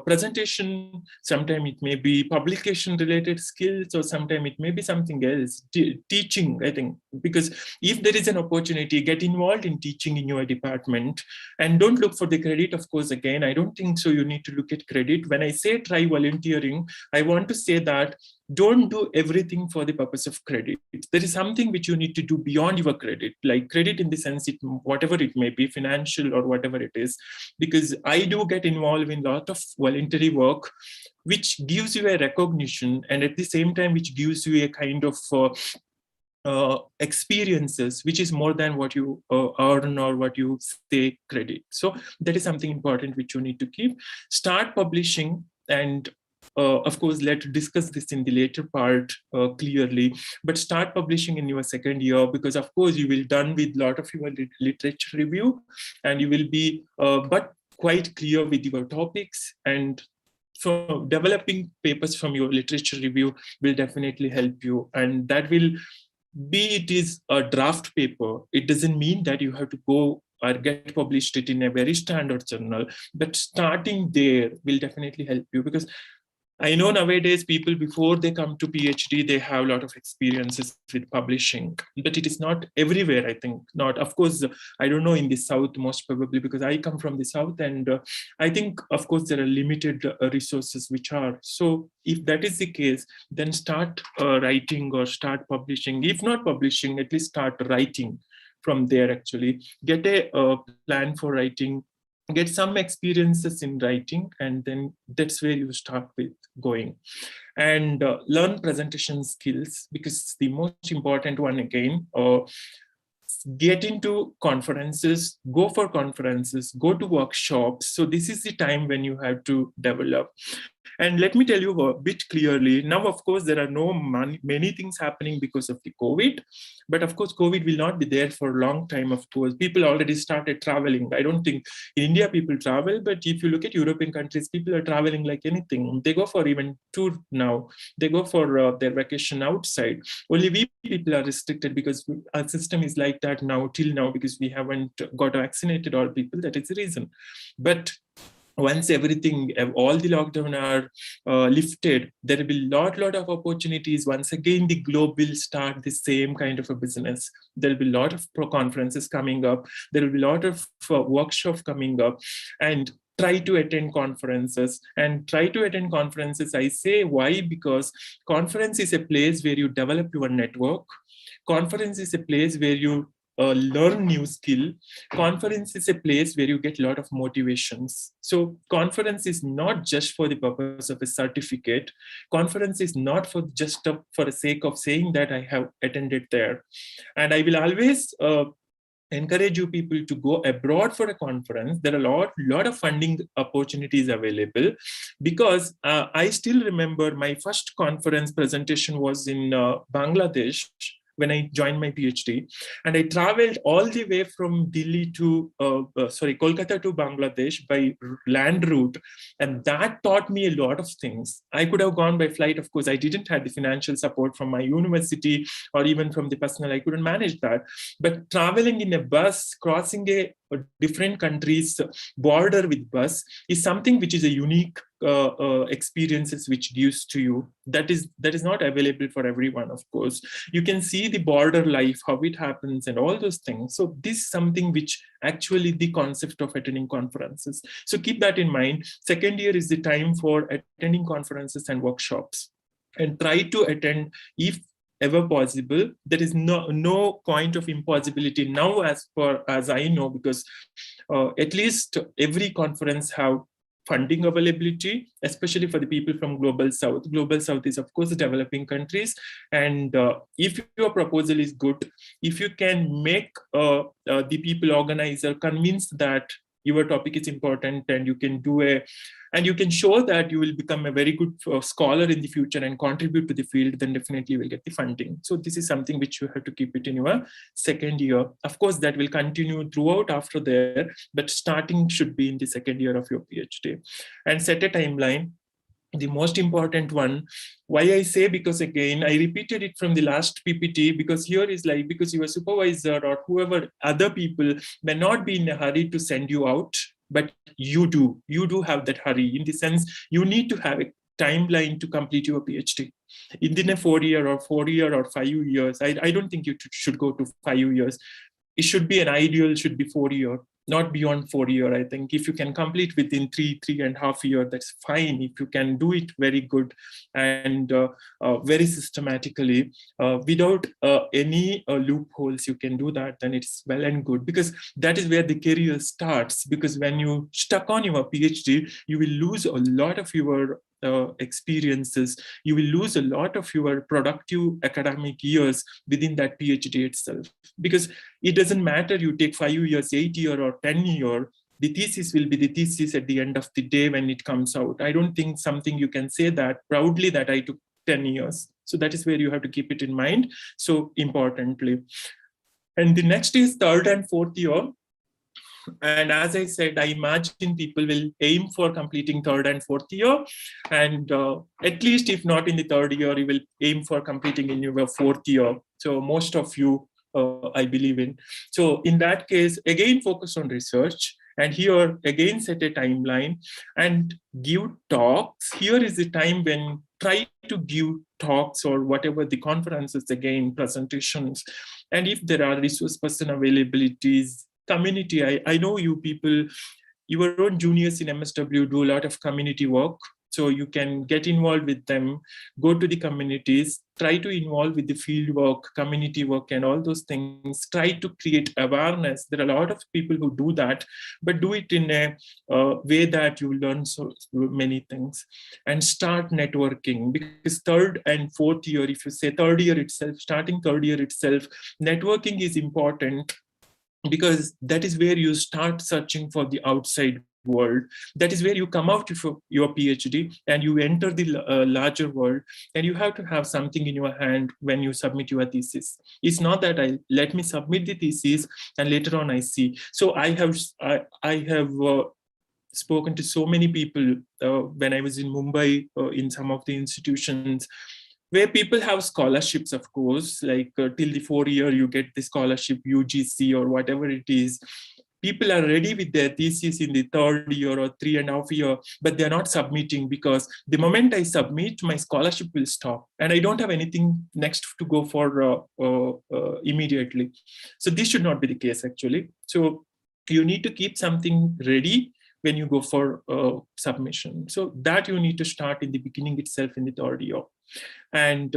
presentation, sometimes it may be publication related skills, or sometimes it may be something else, teaching, I think. Because if there is an opportunity, get involved in teaching in your department, and don't look for the credit. Of course, again, I don't think so you need to look at credit. When I say try volunteering, I want to say that don't do everything for the purpose of credit. There is something which you need to do beyond your credit, like credit in the sense, whatever it may be, financial or whatever it is. Because I do get involved in a lot of voluntary work, which gives you a recognition, and at the same time, which gives you a kind of experiences, which is more than what you earn or what you say credit. So that is something important which you need to keep. Start publishing, and of course, let's discuss this in the later part clearly, but start publishing in your second year, because of course you will done with a lot of your literature review, and you will be but quite clear with your topics, and so developing papers from your literature review will definitely help you. And that will be, it is a draft paper, it doesn't mean that you have to go or get published it in a very standard journal, but starting there will definitely help you. Because I know nowadays people, before they come to PhD, they have a lot of experiences with publishing, but it is not everywhere, I think. Not, of course, I don't know in the South, most probably, because I come from the South, and I think, of course, there are limited resources which are. So if that is the case, then start writing or start publishing. If not publishing, at least start writing from there, actually. Get a plan for writing, get some experiences in writing, and then that's where you start with going. And learn presentation skills, because the most important one, again, get into conferences, go for conferences, go to workshops. So this is the time when you have to develop. And let me tell you a bit clearly. Now, of course, there are many things happening because of the COVID, but of course, COVID will not be there for a long time. Of course, people already started traveling. I don't think in India people travel, but if you look at European countries, people are traveling like anything. They go for even tour now. They go for their vacation outside. Only we people are restricted because our system is like that now, till now, because we haven't got vaccinated all people. That is the reason. But once everything, all the lockdown are lifted, there will be lot of opportunities. Once again, the globe will start the same kind of a business. There will be a lot of conferences coming up. There will be a lot of workshops coming up, and try to attend conferences. And try to attend conferences, I say why? Because conference is a place where you develop your network. Conference is a place where you learn new skill. Conference is a place where you get a lot of motivations. So conference is not just for the purpose of a certificate. Conference is not for just for the sake of saying that I have attended there. And I will always encourage you people to go abroad for a conference. There are a lot of funding opportunities available, because I still remember my first conference presentation was in Bangladesh, when I joined my PhD, and I traveled all the way from Delhi to, Kolkata to Bangladesh by land route. And that taught me a lot of things. I could have gone by flight. Of course, I didn't have the financial support from my university or even from the personal. I couldn't manage that. But traveling in a bus, crossing a different countries border with bus is something which is a unique experiences which gives to you. That is not available for everyone. Of course, you can see the border life, how it happens, and all those things. So this is something which actually the concept of attending conferences. So keep that in mind. Second year is the time for attending conferences and workshops, and try to attend if ever possible. There is no point of impossibility now, as I know, because at least every conference have funding availability, especially for the people from Global South. Global South is, of course, developing countries. And if your proposal is good, if you can make the people organizer convinced that your topic is important, and you can and you can show that you will become a very good scholar in the future and contribute to the field, then definitely you will get the funding. So this is something which you have to keep it in your second year. Of course, that will continue throughout after there, but starting should be in the second year of your PhD. And set a timeline. The most important one, why I say, because again, I repeated it from the last PPT, because here is like, because your supervisor or whoever other people may not be in a hurry to send you out, but you do have that hurry, in the sense you need to have a timeline to complete your PhD. In a 4 year or 5 years, I don't think you should go to 5 years. It should be an ideal, should be 4 year. Not beyond 4 year. I think if you can complete within 3.5 years, that's fine. If you can do it very good and very systematically, without any loopholes, you can do that, then it's well and good, because that is where the career starts. Because when you stuck on your PhD, you will lose a lot of your experiences. You will lose a lot of your productive academic years within that PhD itself, because it doesn't matter you take 5 years, 8 years, or 10 years. The thesis will be the thesis at the end of the day when it comes out. I don't think something you can say that proudly that I took 10 years. So that is where you have to keep it in mind. So importantly, and the next is third and fourth year. And as I said, I imagine people will aim for completing third and fourth year. And at least if not in the third year, you will aim for completing in your fourth year. So most of you, I believe in. So in that case, again, focus on research. And here, again, set a timeline and give talks. Here is the time when try to give talks or whatever the conferences, again, presentations. And if there are resource person availabilities, community, I know you people, your own juniors in MSW do a lot of community work. So you can get involved with them, go to the communities, try to involve with the field work, community work, and all those things. Try to create awareness. There are a lot of people who do that, but do it in a way that you learn so many things. And start networking, because third and fourth year, if you say third year itself, starting third year itself, networking is important, because that is where you start searching for the outside world. That is where you come out of your PhD and you enter the larger world, and you have to have something in your hand when you submit your thesis. It's not that let me submit the thesis and later on I see. So I have spoken to so many people when I was in Mumbai in some of the institutions, where people have scholarships, of course, like till the 4th year you get the scholarship, UGC or whatever it is. People are ready with their thesis in the 3rd year or 3.5 years, but they're not submitting because the moment I submit, my scholarship will stop and I don't have anything next to go for immediately. So this should not be the case, actually. So you need to keep something ready when you go for submission. So that you need to start in the beginning itself in the 3rd year. And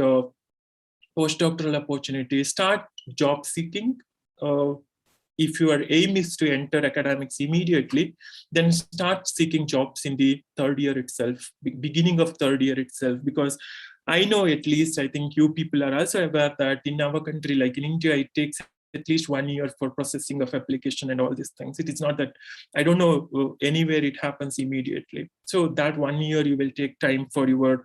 postdoctoral opportunities, start job seeking. If your aim is to enter academics immediately, then start seeking jobs in the 3rd year itself, beginning of 3rd year itself, because I know, at least I think you people are also aware that in our country, like in India, it takes at least 1 year for processing of application and all these things. It is not that, I don't know anywhere it happens immediately. So that 1 year you will take time for your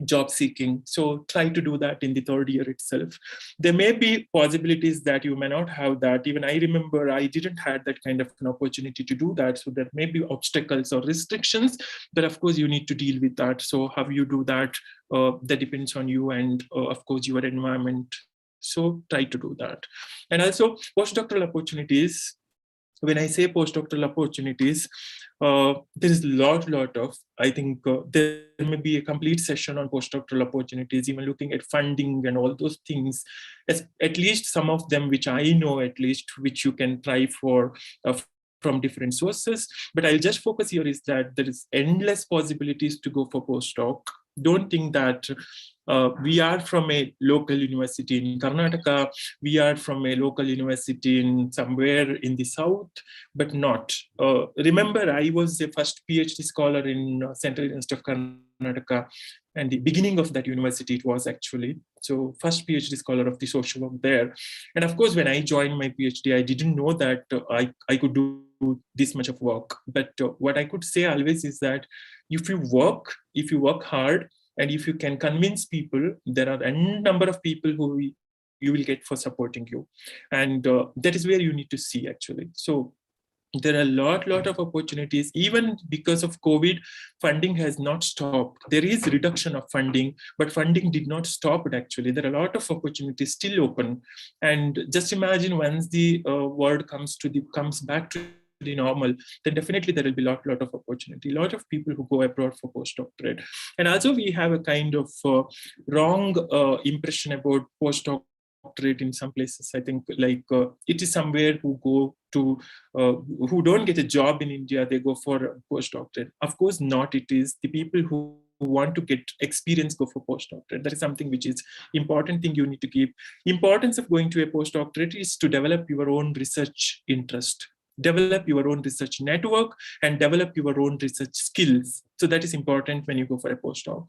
job seeking. So try to do that in the 3rd year itself. There may be possibilities that you may not have that. Even I remember I didn't have that kind of an opportunity to do that. So there may be obstacles or restrictions, but of course you need to deal with that. So how you do that, that depends on you and of course your environment. So try to do that. And also postdoctoral opportunities. When I say postdoctoral opportunities, there is a lot of, I think there may be a complete session on postdoctoral opportunities, even looking at funding and all those things, at least some of them, which I know at least, which you can try for from different sources. But I'll just focus here is that there is endless possibilities to go for postdoc. Don't think that we are from a local university in Karnataka, we are from a local university in somewhere in the south, but not. Remember, I was the first PhD scholar in Central Institute of Karnataka, and the beginning of that university it was actually. So first PhD scholar of the social work there. And of course, when I joined my PhD, I didn't know that I could do this much of work. But what I could say always is that if you work hard, and if you can convince people, there are a number of people who you will get for supporting you. And that is where you need to see actually. So there are a lot of opportunities. Even because of COVID, funding has not stopped. There is reduction of funding, but funding did not stop it actually. There are a lot of opportunities still open. And just imagine once the world comes back to the normal, then definitely there will be a lot of opportunity, a lot of people who go abroad for postdoctorate. And also we have a kind of wrong impression about postdoctorate in some places. I think like it is somewhere who go to, who don't get a job in India, they go for postdoctorate. Of course not, it is the people who want to get experience go for postdoctorate. That is something which is important thing you need to keep. Importance of going to a postdoctorate is to develop your own research interest, develop your own research network, and develop your own research skills. So that is important when you go for a postdoc.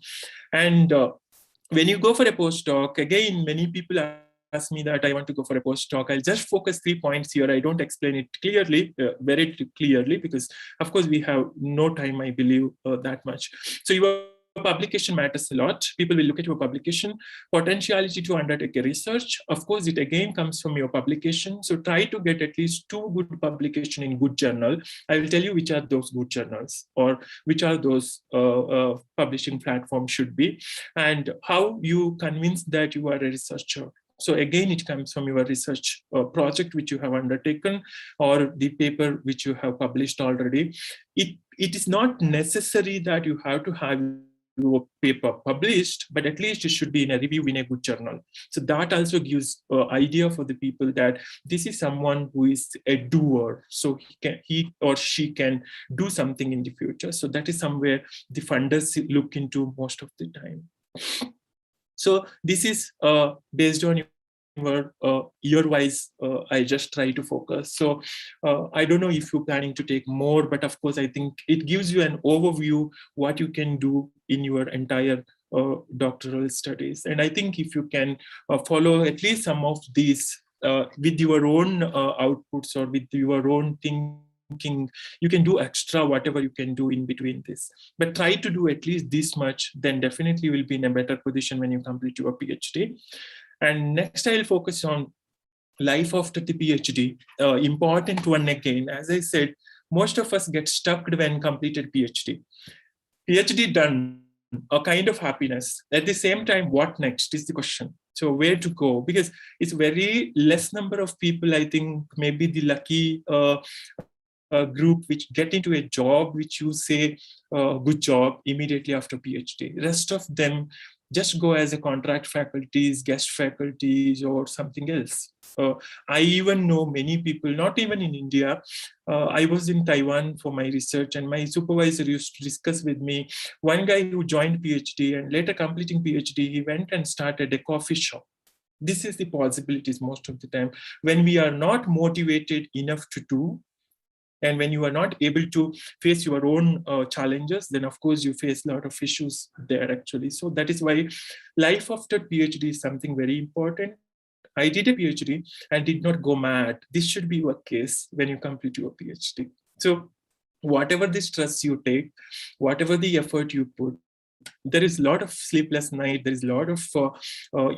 And when you go for a postdoc, again, many people ask me that I want to go for a postdoc. I'll just focus 3 points here. I don't explain it clearly, very clearly, because of course we have no time, I believe, that much. So your publication matters a lot. People will look at your publication, potentiality to undertake a research. Of course, it again comes from your publication. So try to get at least 2 good publication in good journal. I will tell you which are those good journals or which are those publishing platforms should be, and how you convince that you are a researcher. So again, it comes from your research project which you have undertaken or the paper which you have published already. It is not necessary that you have to have your paper published, but at least it should be in a review in a good journal. So that also gives idea for the people that this is someone who is a doer. So he or she can do something in the future. So that is somewhere the funders look into most of the time. So this is based on your year-wise, I just try to focus. So I don't know if you're planning to take more, but of course, I think it gives you an overview what you can do in your entire doctoral studies. And I think if you can follow at least some of these with your own outputs or with your own thing thinking you can do extra, whatever you can do in between this. But try to do at least this much, then definitely you will be in a better position when you complete your PhD. And next I'll focus on life after the PhD. Important one again, as I said, most of us get stuck when completed PhD. PhD done, a kind of happiness. At the same time, what next is the question. So where to go? Because it's very less number of people, I think, maybe the lucky group which get into a job which you say good job immediately after PhD. Rest of them just go as a contract faculties, guest faculties, or something else. I even know many people, not even in India. I was in Taiwan for my research, and my supervisor used to discuss with me. One guy who joined PhD and later completing PhD, he went and started a coffee shop. This is the possibilities most of the time. When we are not motivated enough to do, and when you are not able to face your own challenges, then of course you face a lot of issues there actually. So that is why life after PhD is something very important. I did a PhD and did not go mad. This should be your case when you complete your PhD. So whatever the stress you take, whatever the effort you put, there is a lot of sleepless night, there is a lot of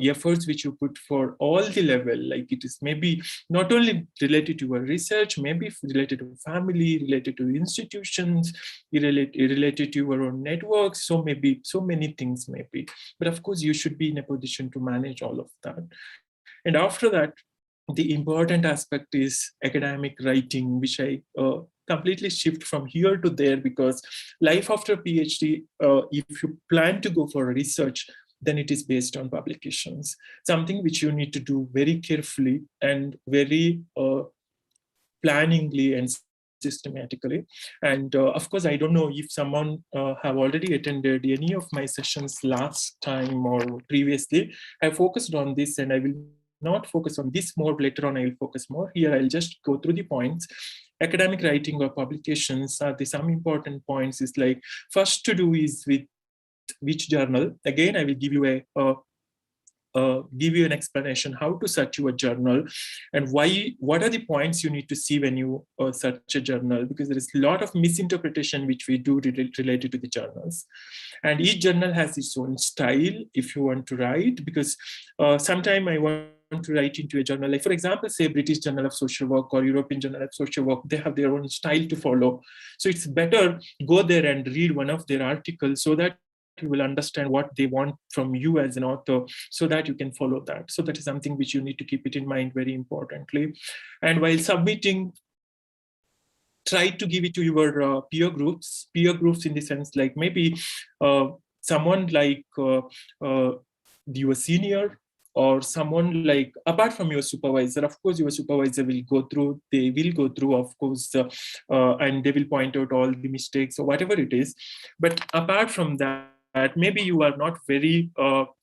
efforts which you put for all the level, like it is maybe not only related to your research, maybe related to family, related to institutions, related to your own networks, so maybe so many things maybe. But of course you should be in a position to manage all of that. And after that, the important aspect is academic writing, which I completely shift from here to there, because life after PhD, if you plan to go for research, then it is based on publications, something which you need to do very carefully and very planningly and systematically. And of course, I don't know if someone have already attended any of my sessions last time or previously. I focused on this, and I will not focus on this more. Later on, I will focus more. Here, I'll just go through the points. Academic writing or publications are some important points. Is like, first to do is with which journal. Again, I will give you an explanation how to search your journal and why. What are the points you need to see when you search a journal, because there is a lot of misinterpretation which we do related to the journals, and each journal has its own style if you want to write. Because sometime I want to write into a journal, like for example, say British Journal of Social Work or European Journal of Social Work, they have their own style to follow. So it's better go there and read one of their articles so that you will understand what they want from you as an author, so that you can follow that. So that is something which you need to keep it in mind very importantly. And while submitting, try to give it to your peer groups in the sense like maybe someone like your senior, or someone like apart from your supervisor. Of course, your supervisor will go through, of course, and they will point out all the mistakes or whatever it is. But apart from that, maybe you are not very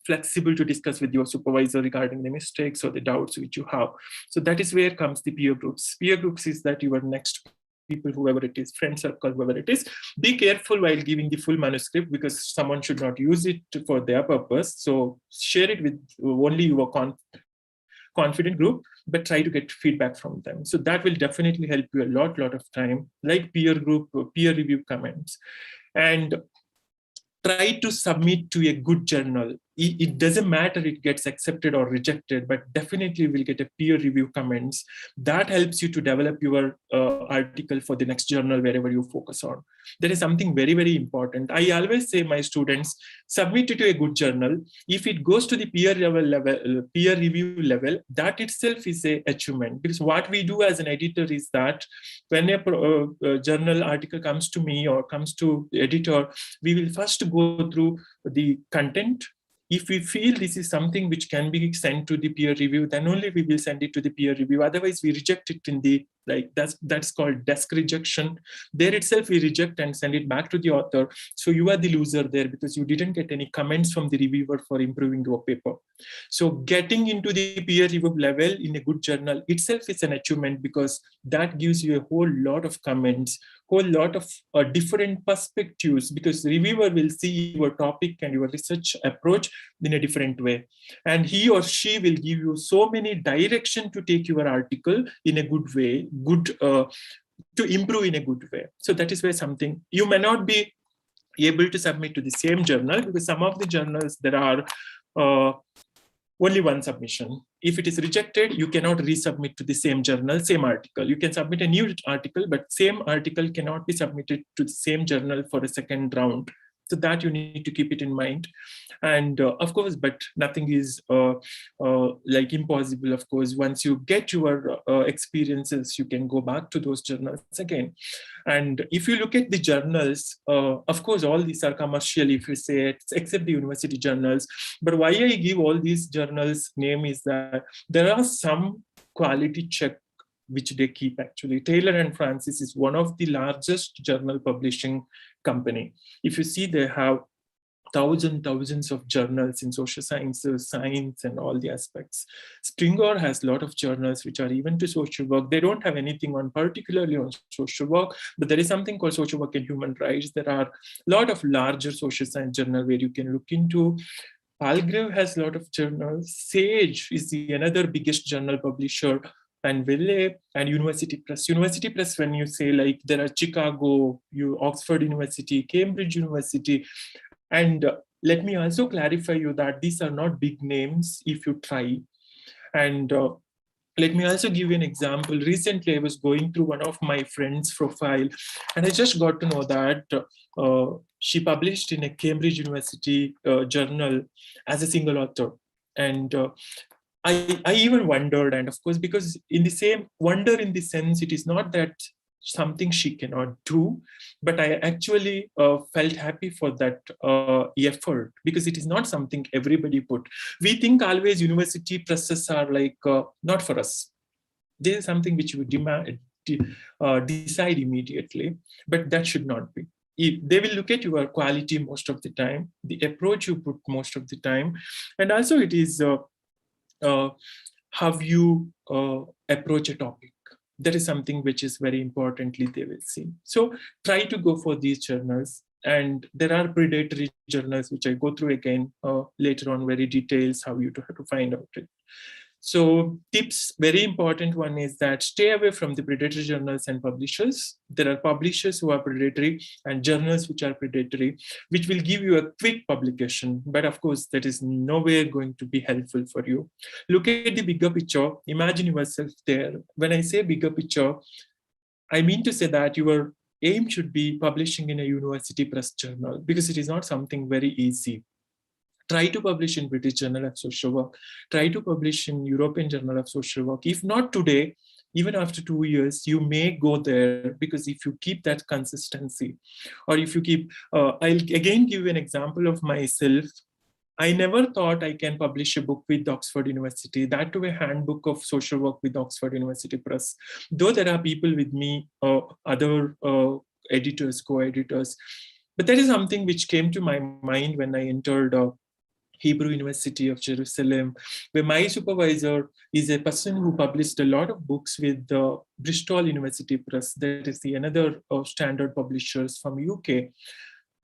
flexible to discuss with your supervisor regarding the mistakes or the doubts which you have. So that is where comes the peer groups. Peer groups is that your next people, whoever it is, friend circle, whoever it is. Be careful while giving the full manuscript, because someone should not use it for their purpose. So share it with only your confident group, but try to get feedback from them. So that will definitely help you a lot of time, like peer group, peer review comments. And try to submit to a good journal. It doesn't matter it gets accepted or rejected, but definitely will get a peer review comments. That helps you to develop your article for the next journal, wherever you focus on. That is something very, very important. I always say my students, submit it to a good journal. If it goes to the peer review level, that itself is an achievement. Because what we do as an editor is that when a journal article comes to me or comes to the editor, we will first go through the content. If we feel this is something which can be sent to the peer review, then only we will send it to the peer review. Otherwise, we reject it in the, like, that's called desk rejection. There itself, we reject and send it back to the author. So you are the loser there, because you didn't get any comments from the reviewer for improving your paper. So getting into the peer review level in a good journal itself is an achievement, because that gives you a whole lot of comments, whole lot of different perspectives, because the reviewer will see your topic and your research approach in a different way. And he or she will give you so many direction to take your article in a good way, good to improve in a good way. So that is where something, you may not be able to submit to the same journal, because some of the journals there are only one submission. If it is rejected, you cannot resubmit to the same journal, same article. You can submit a new article, but same article cannot be submitted to the same journal for a second round. So that you need to keep it in mind. And of course, but nothing is like impossible. Of course, once you get your experiences, you can go back to those journals again. And if you look at the journals, of course, all these are commercial, if you say it, except the university journals. But why I give all these journals name is that there are some quality check which they keep actually. Taylor and Francis is one of the largest journal publishing company. If you see, they have thousands of journals in social sciences, science, and all the aspects. Springer has a lot of journals which are even to social work. They don't have anything on particularly on social work, but there is something called social work and human rights. There are a lot of larger social science journals where you can look into. Palgrave has a lot of journals. Sage is the another biggest journal publisher, and Ville and University Press. University Press, when you say like there are Chicago, Oxford University, Cambridge University, and let me also clarify you that these are not big names if you try. And let me also give you an example. Recently, I was going through one of my friend's profile, and I just got to know that she published in a Cambridge University journal as a single author. And I even wondered, and of course, because in the same wonder in the sense, it is not that something she cannot do, but I actually felt happy for that effort, because it is not something everybody put. We think always university presses are like not for us. This is something which you decide immediately, but that should not be. They will look at your quality most of the time, the approach you put most of the time, and also it is how you approach a topic. That is something which is very importantly they will see. So try to go for these journals. And there are predatory journals, which I go through again later on, very details how you have to find out it. So tips, very important one is that stay away from the predatory journals and publishers. There are publishers who are predatory and journals which are predatory, which will give you a quick publication. But of course, that is nowhere going to be helpful for you. Look at the bigger picture. Imagine yourself there. When I say bigger picture, I mean to say that your aim should be publishing in a university press journal, because it is not something very easy. Try to publish in British Journal of Social Work. Try to publish in European Journal of Social Work. If not today, even after 2 years, you may go there, because if you keep that consistency, or if you keep, I'll again give you an example of myself. I never thought I can publish a book with Oxford University, that to a handbook of social work with Oxford University Press. Though there are people with me, other editors, co-editors, but that is something which came to my mind when I entered Hebrew University of Jerusalem, where my supervisor is a person who published a lot of books with the Bristol University Press, that is the another standard publishers from UK.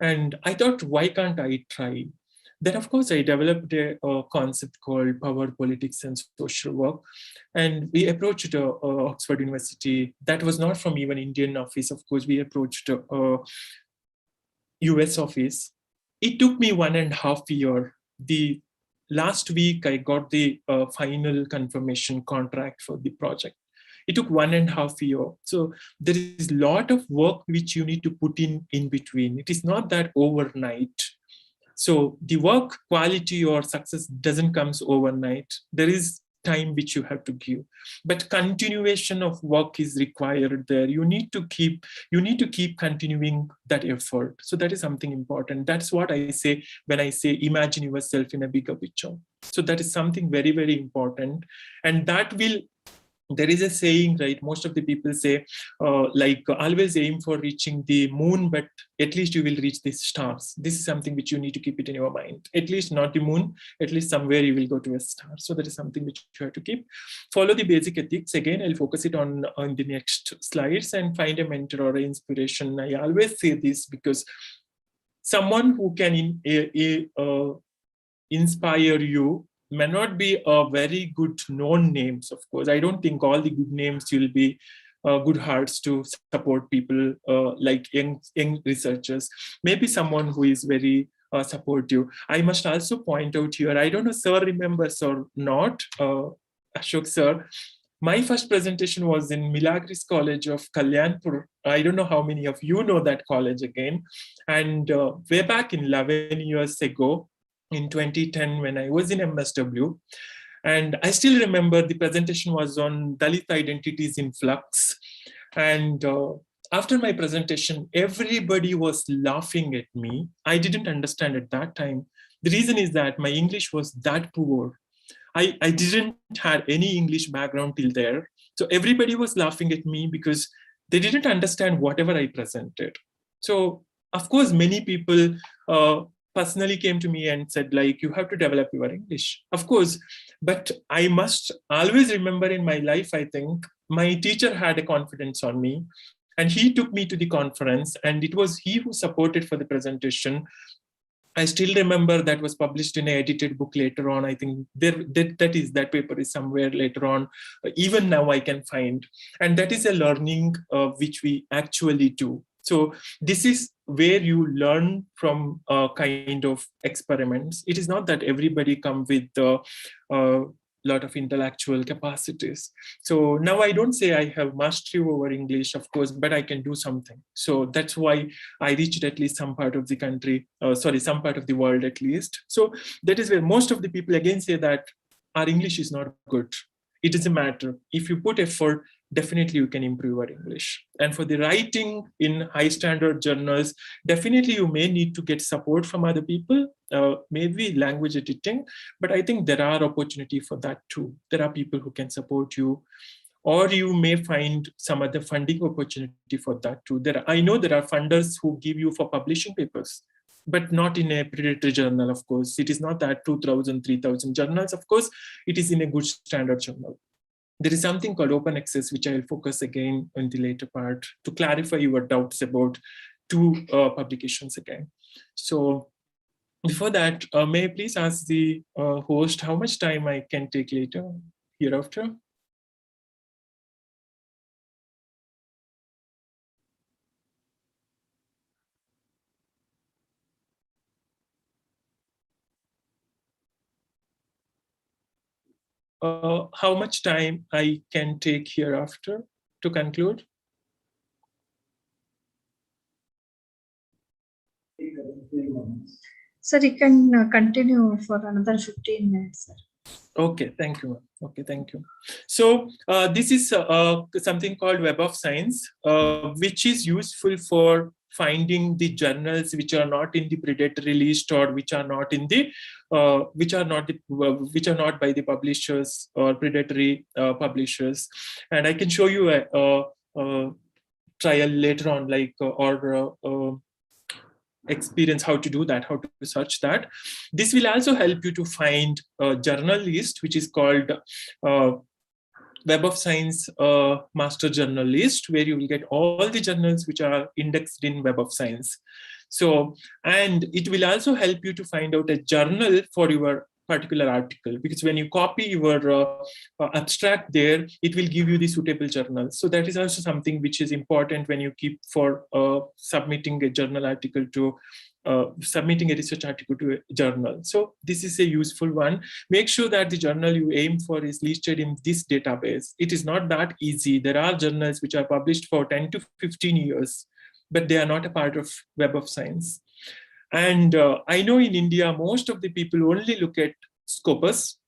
And I thought, why can't I try? Then, of course, I developed a concept called Power, Politics, and Social Work. And we approached Oxford University. That was not from even Indian office. Of course, we approached US office. It took me 1.5 years. The last week, I got the final confirmation contract for the project. It took 1.5 years. So there is a lot of work which you need to put in between. It is not that overnight. So the work quality or success doesn't come overnight. There is time which you have to give, but continuation of work is required there. You need to keep continuing that effort. So that is something important. That's what I say when I say imagine yourself in a bigger picture. So that is something very, very important. And that will, there is a saying, right? Most of the people say, like always aim for reaching the moon, but at least you will reach the stars. This is something which you need to keep it in your mind. At least not the moon, at least somewhere you will go to a star. So that is something which you have to keep. Follow the basic ethics. Again, I'll focus it on the next slides, and find a mentor or an inspiration. I always say this because someone who can inspire you may not be a very good known names. Of course, I don't think all the good names you'll be good hearts to support people like young researchers. Maybe someone who is very supportive. I must also point out here, I don't know sir remembers or not, Ashok sir, my first presentation was in Milagres College of Kalyanpur. I don't know how many of you know that college again. And way back in 11 years ago, in 2010, when I was in MSW, and I still remember the presentation was on Dalit identities in flux. And after my presentation, everybody was laughing at me. I didn't understand at that time. The reason is that my English was that poor. I didn't have any English background till there. So everybody was laughing at me because they didn't understand whatever I presented. So of course, many people personally came to me and said, like, you have to develop your English. Of course, but I must always remember in my life, I think, my teacher had a confidence on me. And he took me to the conference, and it was he who supported for the presentation. I still remember that was published in an edited book later on. I think that paper is somewhere later on. Even now I can find. And that is a learning which we actually do. So this is where you learn from kind of experiments. It is not that everybody come with lot of intellectual capacities. So now I don't say I have mastery over English, of course, but I can do something. So that's why I reached at least some part of the country, some part of the world at least. So that is where most of the people again say that our English is not good. It doesn't matter. If you put effort, definitely you can improve your English. And for the writing in high standard journals, definitely you may need to get support from other people, maybe language editing, but I think there are opportunities for that too. There are people who can support you, or you may find some other funding opportunity for that too. I know there are funders who give you for publishing papers, but not in a predatory journal, of course. It is not that 2,000, 3,000 journals, of course, it is in a good standard journal. There is something called open access, which I will focus again on the later part to clarify your doubts about two publications again. So before that, may I please ask the host how much time I can take later, hereafter? How much time I can take hereafter to conclude? Sir, you can continue for another 15 minutes, sir. Okay, thank you. Okay, thank you. So this is something called Web of Science, which is useful for finding the journals which are not in the predatory list, or which are not in the which are not by the publishers or predatory publishers. And I can show you a trial later on, like experience how to do that, how to search that. This will also help you to find a journal list, which is called Web of Science Master Journal List, where you will get all the journals which are indexed in Web of Science. So, and it will also help you to find out a journal for your particular article, because when you copy your abstract there, it will give you the suitable journal. So that is also something which is important when you keep for submitting a journal article to submitting a research article to a journal. So this is a useful one. Make sure that the journal you aim for is listed in this database. It is not that easy. There are journals which are published for 10 to 15 years, but they are not a part of Web of Science. And I know in India, most of the people only look at Scopus.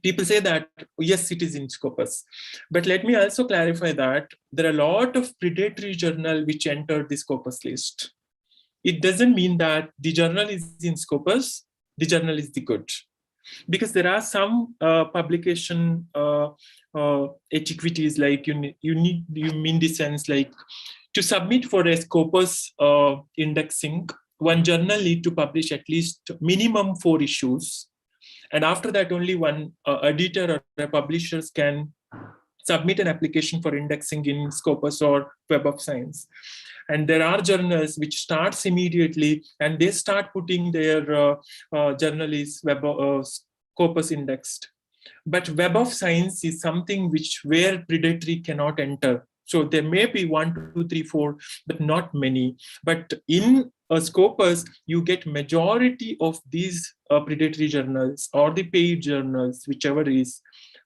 People say that, yes, it is in Scopus. But let me also clarify that there are a lot of predatory journals which enter the Scopus list. It doesn't mean that the journal is in Scopus, the journal is the good. Because there are some publication etiquettes, like you mean the sense, like to submit for a Scopus indexing, one journal need to publish at least minimum 4 issues. And after that, only one editor or a publisher can submit an application for indexing in Scopus or Web of Science. And there are journals which starts immediately, and they start putting their journal is Scopus indexed. But Web of Science is something where predatory cannot enter. So there may be 1, 2, 3, 4, but not many. But in a Scopus, you get majority of these predatory journals or the paid journals, whichever is,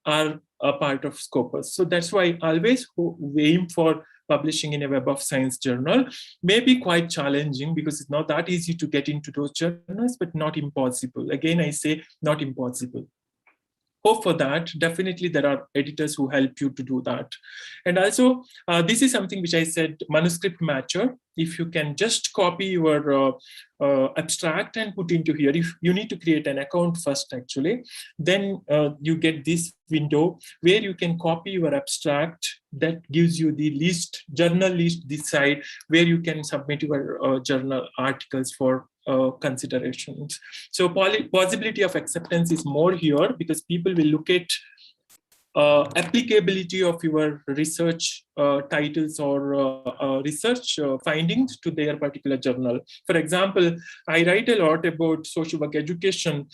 are a part of Scopus. So that's why I always aim for publishing in a Web of Science journal. May be quite challenging because it's not that easy to get into those journals, but not impossible. Again, I say not impossible. Hope for that. Definitely there are editors who help you to do that. And also, this is something which I said, Manuscript Matcher. If you can just copy your abstract and put into here, if you need to create an account first, actually, then you get this window where you can copy your abstract. That gives you the list, journal list, this side, where you can submit your journal articles for considerations. So possibility of acceptance is more here because people will look at applicability of your research titles or research findings to their particular journal. For example, I write a lot about social work education,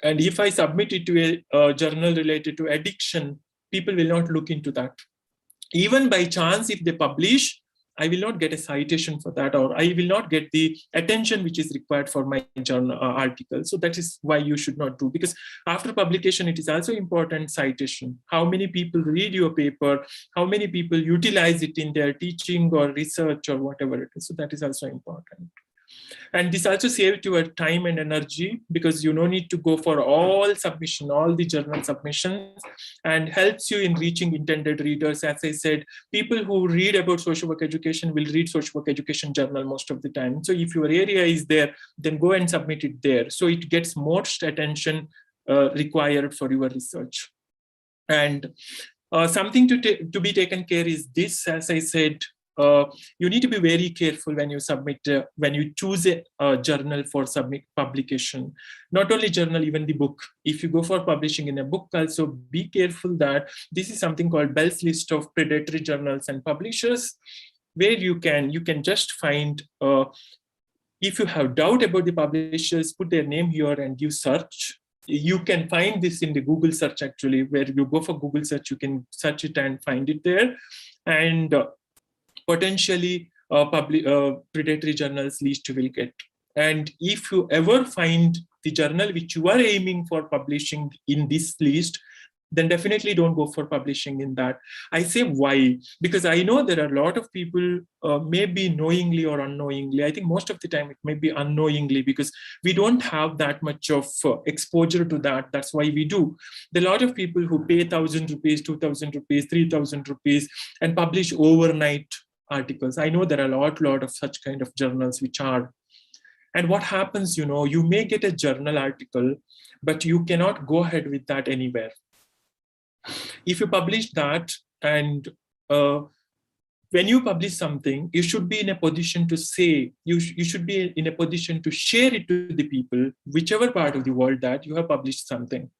and if I submit it to a journal related to addiction, people will not look into that. Even by chance, if they publish, I will not get a citation for that, or I will not get the attention which is required for my journal article. So that is why you should not do, because after publication, it is also important citation. How many people read your paper? How many people utilize it in their teaching or research or whatever it is? So that is also important. And this also saves your time and energy because you don't need to go for all submission, all the journal submissions, and helps you in reaching intended readers. As I said, people who read about social work education will read social work education journal most of the time. So if your area is there, then go and submit it there. So it gets most attention required for your research. And something to be taken care is this, as I said, you need to be very careful when you submit, when you choose a journal for publication. Not only journal, even the book. If you go for publishing in a book, also be careful that this is something called Bell's list of predatory journals and publishers, where you can just find, if you have doubt about the publishers, put their name here and you search. You can find this in the Google search, actually, where you go for Google search, you can search it and find it there. And potentially predatory journals list you will get. And if you ever find the journal which you are aiming for publishing in this list, then definitely don't go for publishing in that. I say why? Because I know there are a lot of people, maybe knowingly or unknowingly. I think most of the time it may be unknowingly because we don't have that much of exposure to that. That's why we do. There are a lot of people who pay 1,000 rupees, 2,000 rupees, 3,000 rupees and publish overnight articles. I know there are a lot of such kind of journals which are. And what happens, you may get a journal article, but you cannot go ahead with that anywhere. If you publish that, and when you publish something, you should be in a position to say, you should be in a position to share it to the people, whichever part of the world that you have published something.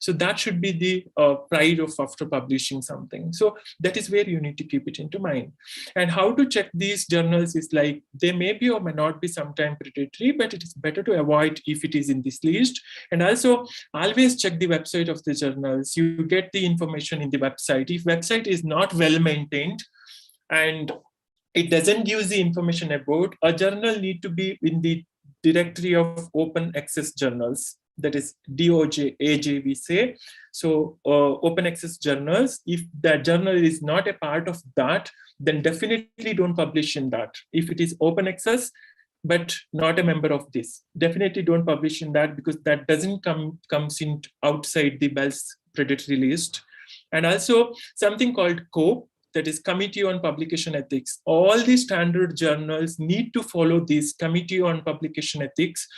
So that should be the pride of after publishing something. So that is where you need to keep it into mind. And how to check these journals is like, they may be or may not be sometime predatory, but it is better to avoid if it is in this list. And also always check the website of the journals. You get the information in the website. If website is not well maintained and it doesn't give the information about, a journal need to be in the directory of open access journals. That is DOJ, AJ we say. So open access journals, if that journal is not a part of that, then definitely don't publish in that. If it is open access, but not a member of this, definitely don't publish in that because that doesn't comes in outside the Bell's predatory list. And also something called COPE, that is Committee on Publication Ethics. All the standard journals need to follow this Committee on Publication Ethics,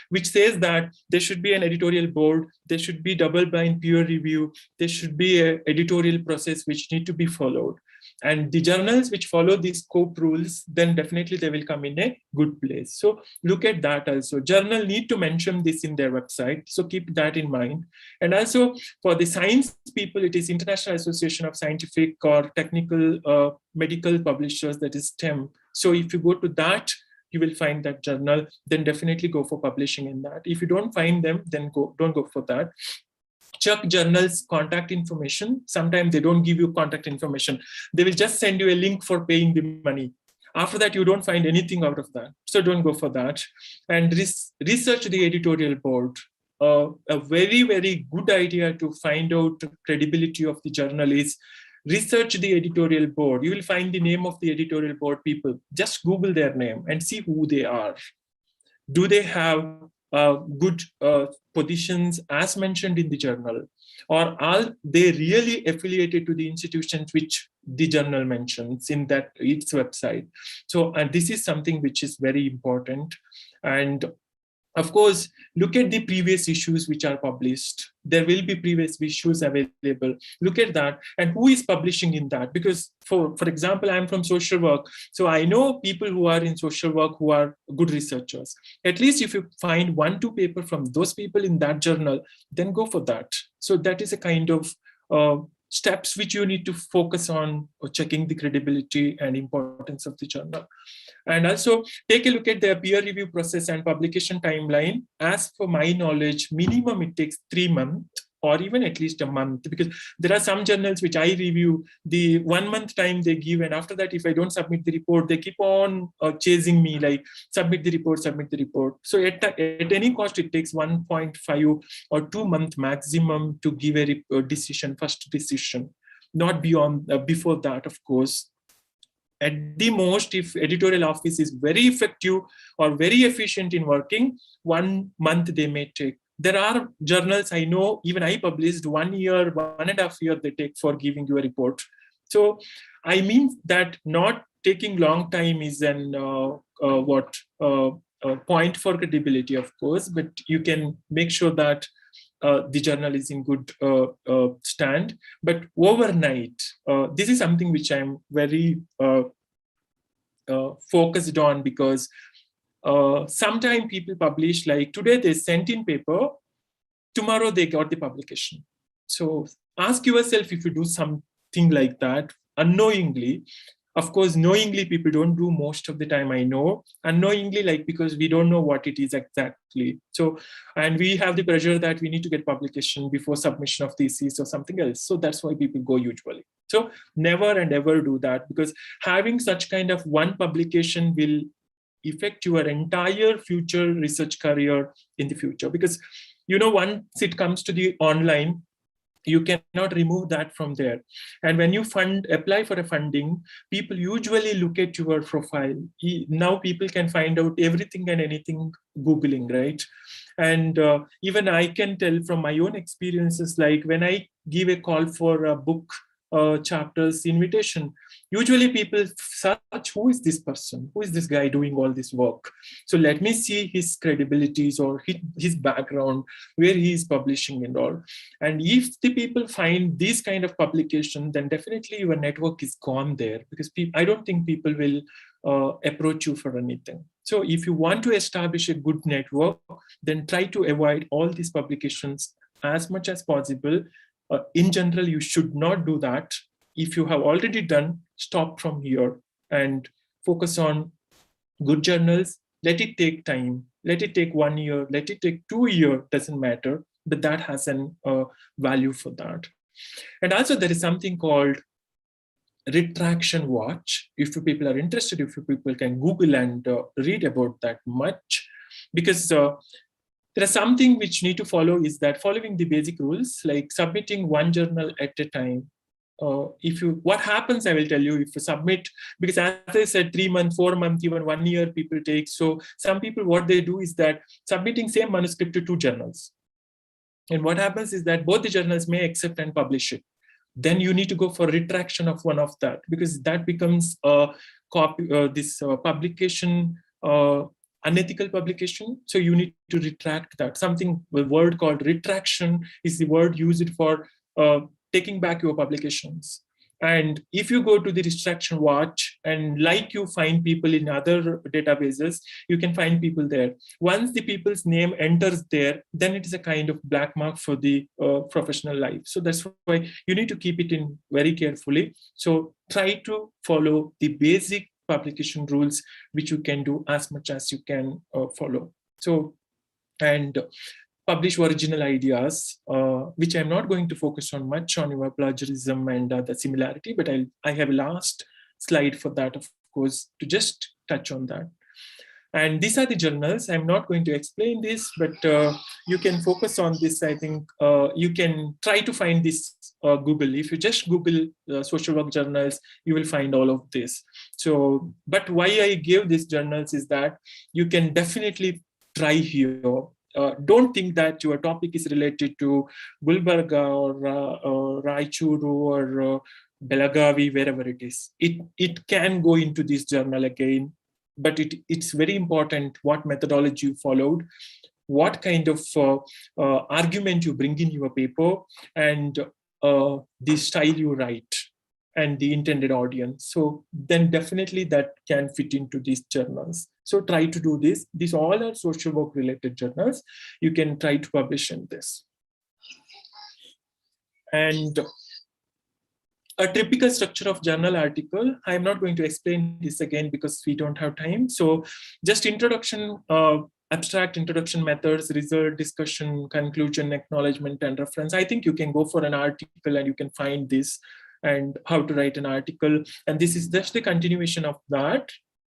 which says that there should be an editorial board, there should be double-blind peer review, there should be an editorial process which need to be followed. And the journals which follow these scope rules, then definitely they will come in a good place. So look at that also. Journal need to mention this in their website. So keep that in mind. And also for the science people, it is International Association of Scientific or Technical Medical Publishers, that is STEM. So if you go to that, you will find that journal, then definitely go for publishing in that. If you don't find them, then don't go for that. check journals contact information. Sometimes they don't give you contact information. They will just send you a link for paying the money. After that, you don't find anything out of that. So don't go for that. And research the editorial board. A very, very good idea to find out the credibility of the journal is research the editorial board. You will find the name of the editorial board people. Just Google their name and see who they are. Do they have good positions as mentioned in the journal? Or are they really affiliated to the institutions which the journal mentions in that its website? So, and this is something which is very important. And of course, look at the previous issues which are published. There will be previous issues available. Look at that and who is publishing in that. Because for example, I'm from social work. So I know people who are in social work who are good researchers. At least if you find 1-2 papers from those people in that journal, then go for that. So that is a kind of steps which you need to focus on, checking the credibility and importance of the journal. And also take a look at their peer review process and publication timeline. As for my knowledge, minimum it takes 3 months or even at least a month, because there are some journals which I review, the 1 month time they give, and after that, if I don't submit the report, they keep on chasing me like submit the report, submit the report. So at any cost, it takes 1.5 or 2 months maximum to give a decision, first decision, not beyond before that, of course. At the most, if editorial office is very effective or very efficient in working, 1 month they may take. There are journals I know, even I published 1 year, 1.5 years they take for giving you a report. So I mean that not taking long time is an point for credibility, of course, but you can make sure that the journal is in good stand. But overnight, this is something which I'm very focused on, because sometimes people publish, like today they sent in paper, tomorrow they got the publication. So ask yourself if you do something like that unknowingly. Of course, knowingly people don't do most of the time, I know. Unknowingly, like because we don't know what it is exactly. So, and we have the pressure that we need to get publication before submission of thesis or something else. So that's why people go usually. So never and ever do that, because having such kind of one publication will affect your entire future research career in the future. Because, you know, once it comes to the online, you cannot remove that from there. And when you apply for a funding, people usually look at your profile. Now people can find out everything and anything Googling, right? And even I can tell from my own experiences, like when I give a call for a book chapters invitation, usually people search, who is this person? Who is this guy doing all this work? So let me see his credibilities or his background, where he is publishing and all. And if the people find this kind of publication, then definitely your network is gone there, because I don't think people will approach you for anything. So if you want to establish a good network, then try to avoid all these publications as much as possible. In general, you should not do that. If you have already done, stop from here and focus on good journals. Let it take time. Let it take 1 year. Let it take 2 years. Doesn't matter. But that has an value for that. And also there is something called retraction watch. If you people are interested, if you people can Google and read about that much, because there is something which need to follow, is that following the basic rules, like submitting one journal at a time. What happens, I will tell you, if you submit, because as I said, 3 months, 4 months, even 1 year people take. So some people, what they do is that submitting same manuscript to 2 journals. And what happens is that both the journals may accept and publish it. Then you need to go for retraction of one of that, because that becomes a copy, publication, unethical publication. So you need to retract that. Something, a word called retraction is the word used for taking back your publications. And if you go to the retraction watch, and like you find people in other databases, you can find people there. Once the people's name enters there, then it is a kind of black mark for the professional life. So that's why you need to keep it in very carefully. So try to follow the basic publication rules, which you can do as much as you can follow. So, and publish original ideas, which I'm not going to focus on much on your plagiarism and the similarity, but I have a last slide for that, of course, to just touch on that. And these are the journals. I'm not going to explain this, but you can focus on this. I think you can try to find this Google. If you just Google social work journals, you will find all of this. So, but why I give these journals is that you can definitely try here. Don't think that your topic is related to Gulbarga or Raichuru or Belagavi, wherever it is. It can go into this journal again. But it's very important what methodology you followed, what kind of argument you bring in your paper, and the style you write, and the intended audience. So then definitely that can fit into these journals. So try to do this. These all are social work related journals. You can try to publish in this. And a typical structure of journal article. I'm not going to explain this again because we don't have time. So just introduction, abstract introduction methods, result, discussion, conclusion, acknowledgement, and reference. I think you can go for an article and you can find this and how to write an article. And this is just the continuation of that.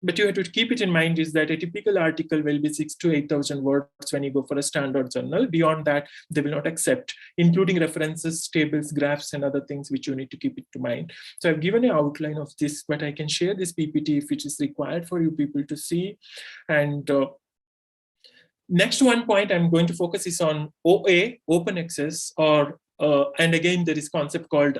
But you have to keep it in mind is that a typical article will be 6,000 to 8,000 words when you go for a standard journal. Beyond that, they will not accept, including references, tables, graphs, and other things which you need to keep it to mind. So I've given an outline of this, but I can share this PPT if it is required for you people to see. And next one point I'm going to focus is on OA, open access, or and again, there is concept called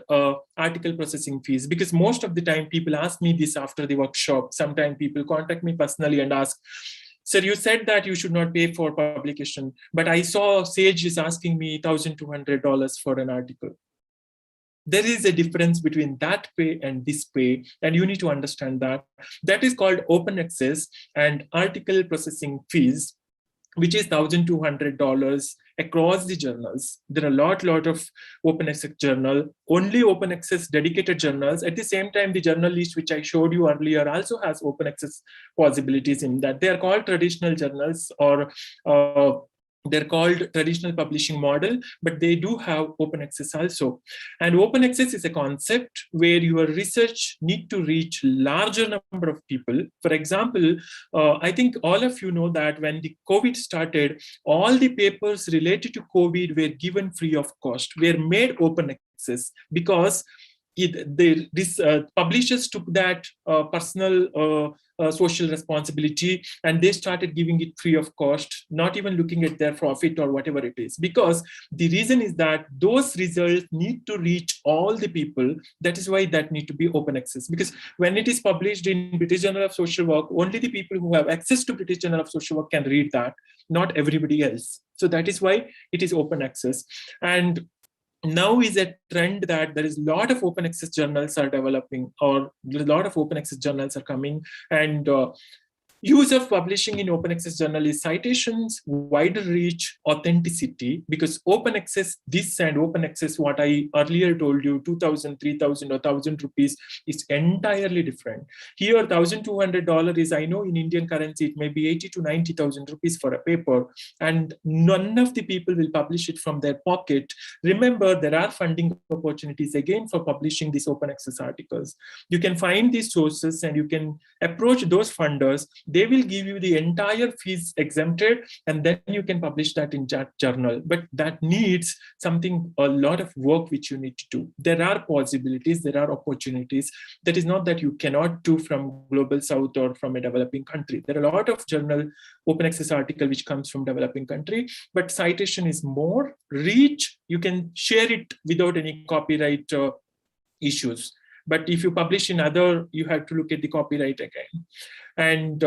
article processing fees, because most of the time people ask me this after the workshop. Sometimes people contact me personally and ask, sir, you said that you should not pay for publication, but I saw Sage is asking me $1,200 for an article. There is a difference between that pay and this pay, and you need to understand that. That is called open access and article processing fees, which is $1,200 across the journals. There are a lot of open access journal, only open access dedicated journals. At the same time, the journal list, which I showed you earlier, also has open access possibilities in that. They are called traditional journals, or they're called traditional publishing model, but they do have open access also. And open access is a concept where your research need to reach larger number of people. For example, I think all of you know that when the COVID started, all the papers related to COVID were given free of cost, were made open access, because publishers took that personal social responsibility, and they started giving it free of cost, not even looking at their profit or whatever it is, because the reason is that those results need to reach all the people. That is why that need to be open access, because when it is published in British Journal of Social Work, only the people who have access to British Journal of Social Work can read that, not everybody else. So that is why it is open access. And now is a trend that there is a lot of open access journals are developing, or a lot of open access journals are coming. And use of publishing in open access journal is citations, wider reach, authenticity, because open access, this and open access, what I earlier told you, 2,000, 3,000 or 1,000 rupees is entirely different. Here, $1,200 is, I know in Indian currency, it may be 80 to 90,000 rupees for a paper, and none of the people will publish it from their pocket. Remember, there are funding opportunities again for publishing these open access articles. You can find these sources and you can approach those funders. They will give you the entire fees exempted, and then you can publish that in journal. But that needs a lot of work which you need to do. There are possibilities, there are opportunities. That is not that you cannot do from Global South or from a developing country. There are a lot of journal open access article which comes from developing country, but citation is more. Reach, you can share it without any copyright issues. But if you publish in other, you have to look at the copyright again. And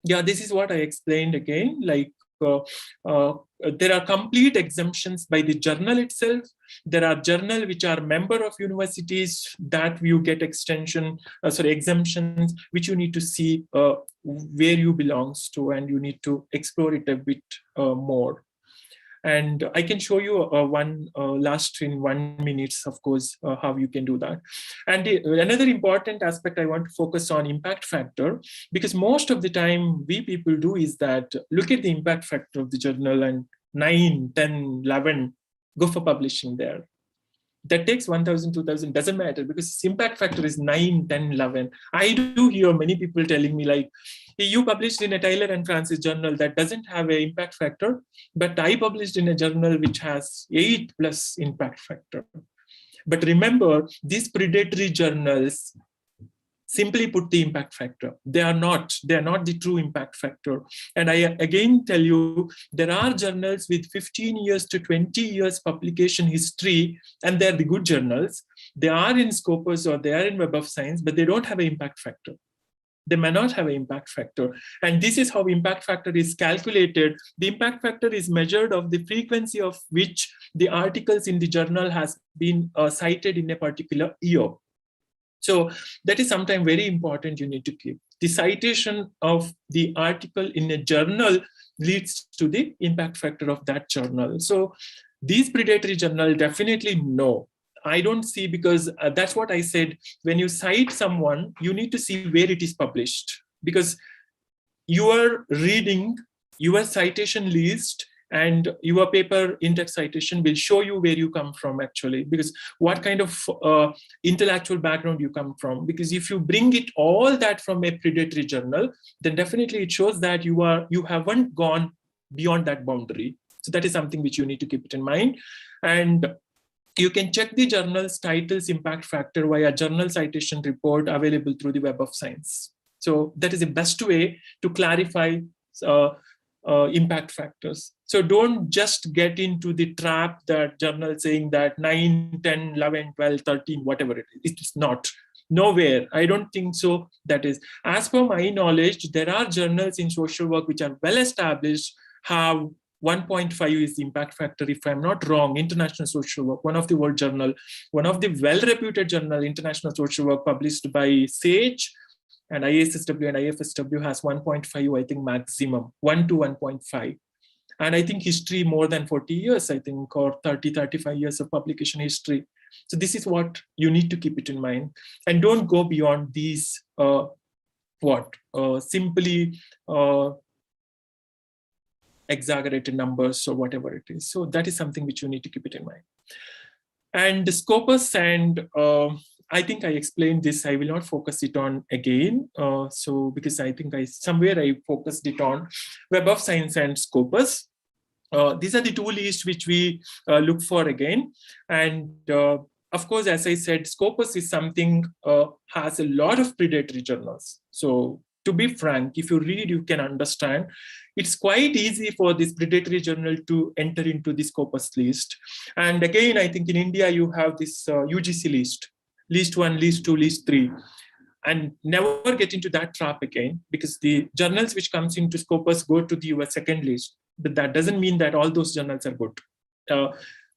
yeah, this is what I explained again, like there are complete exemptions by the journal itself. There are journals which are member of universities that you get exemptions, which you need to see where you belongs to, and you need to explore it a bit more. And I can show you one last in 1 minute, of course, how you can do that. And another important aspect I want to focus on, impact factor, because most of the time we people do is that look at the impact factor of the journal and 9, 10, 11, go for publishing there. That takes 1,000, 2,000, doesn't matter, because its impact factor is 9, 10, 11. I do hear many people telling me like, hey, you published in a Taylor and Francis journal that doesn't have an impact factor, but I published in a journal which has 8+ impact factor. But remember, these predatory journals simply put the impact factor. They are not the true impact factor. And I again tell you, there are journals with 15 years to 20 years publication history, and they're the good journals. They are in Scopus or they are in Web of Science, but they don't have an impact factor. They may not have an impact factor. And this is how impact factor is calculated. The impact factor is measured of the frequency of which the articles in the journal has been cited in a particular year. So that is sometimes very important you need to keep. The citation of the article in a journal leads to the impact factor of that journal. So these predatory journals definitely no. I don't see, because that's what I said. When you cite someone, you need to see where it is published, because you are reading your citation list and your paper index citation will show you where you come from actually, because what kind of intellectual background you come from. Because if you bring it all that from a predatory journal, then definitely it shows that you haven't gone beyond that boundary. So that is something which you need to keep it in mind. And you can check the journal's titles impact factor via journal citation report available through the Web of Science. So that is the best way to clarify impact factors. So don't just get into the trap that journal saying that 9, 10, 11, 12, 13, whatever it is. It's not. Nowhere. I don't think so. That is, as per my knowledge, there are journals in social work which are well established, have 1.5 is the impact factor, if I'm not wrong. International Social Work, one of the world journal, one of the well-reputed journal, International Social Work, published by SAGE, and ISSW and IFSW has 1.5, I think, maximum, 1 to 1.5. And I think history more than 40 years, I think, or 30, 35 years of publication history. So this is what you need to keep it in mind. And don't go beyond these, simply exaggerated numbers or whatever it is. So that is something which you need to keep it in mind. And the Scopus, and I think I explained this, I will not focus it on again. So because I think somewhere I focused it on Web of Science and Scopus. These are the two lists which we look for again. And of course, as I said, Scopus is something has a lot of predatory journals. So to be frank, if you read, you can understand. It's quite easy for this predatory journal to enter into the Scopus list. And again, I think in India, you have this UGC list, list 1, list 2, list 3. And never get into that trap again, because the journals which comes into Scopus go to the US second list. But that doesn't mean that all those journals are good.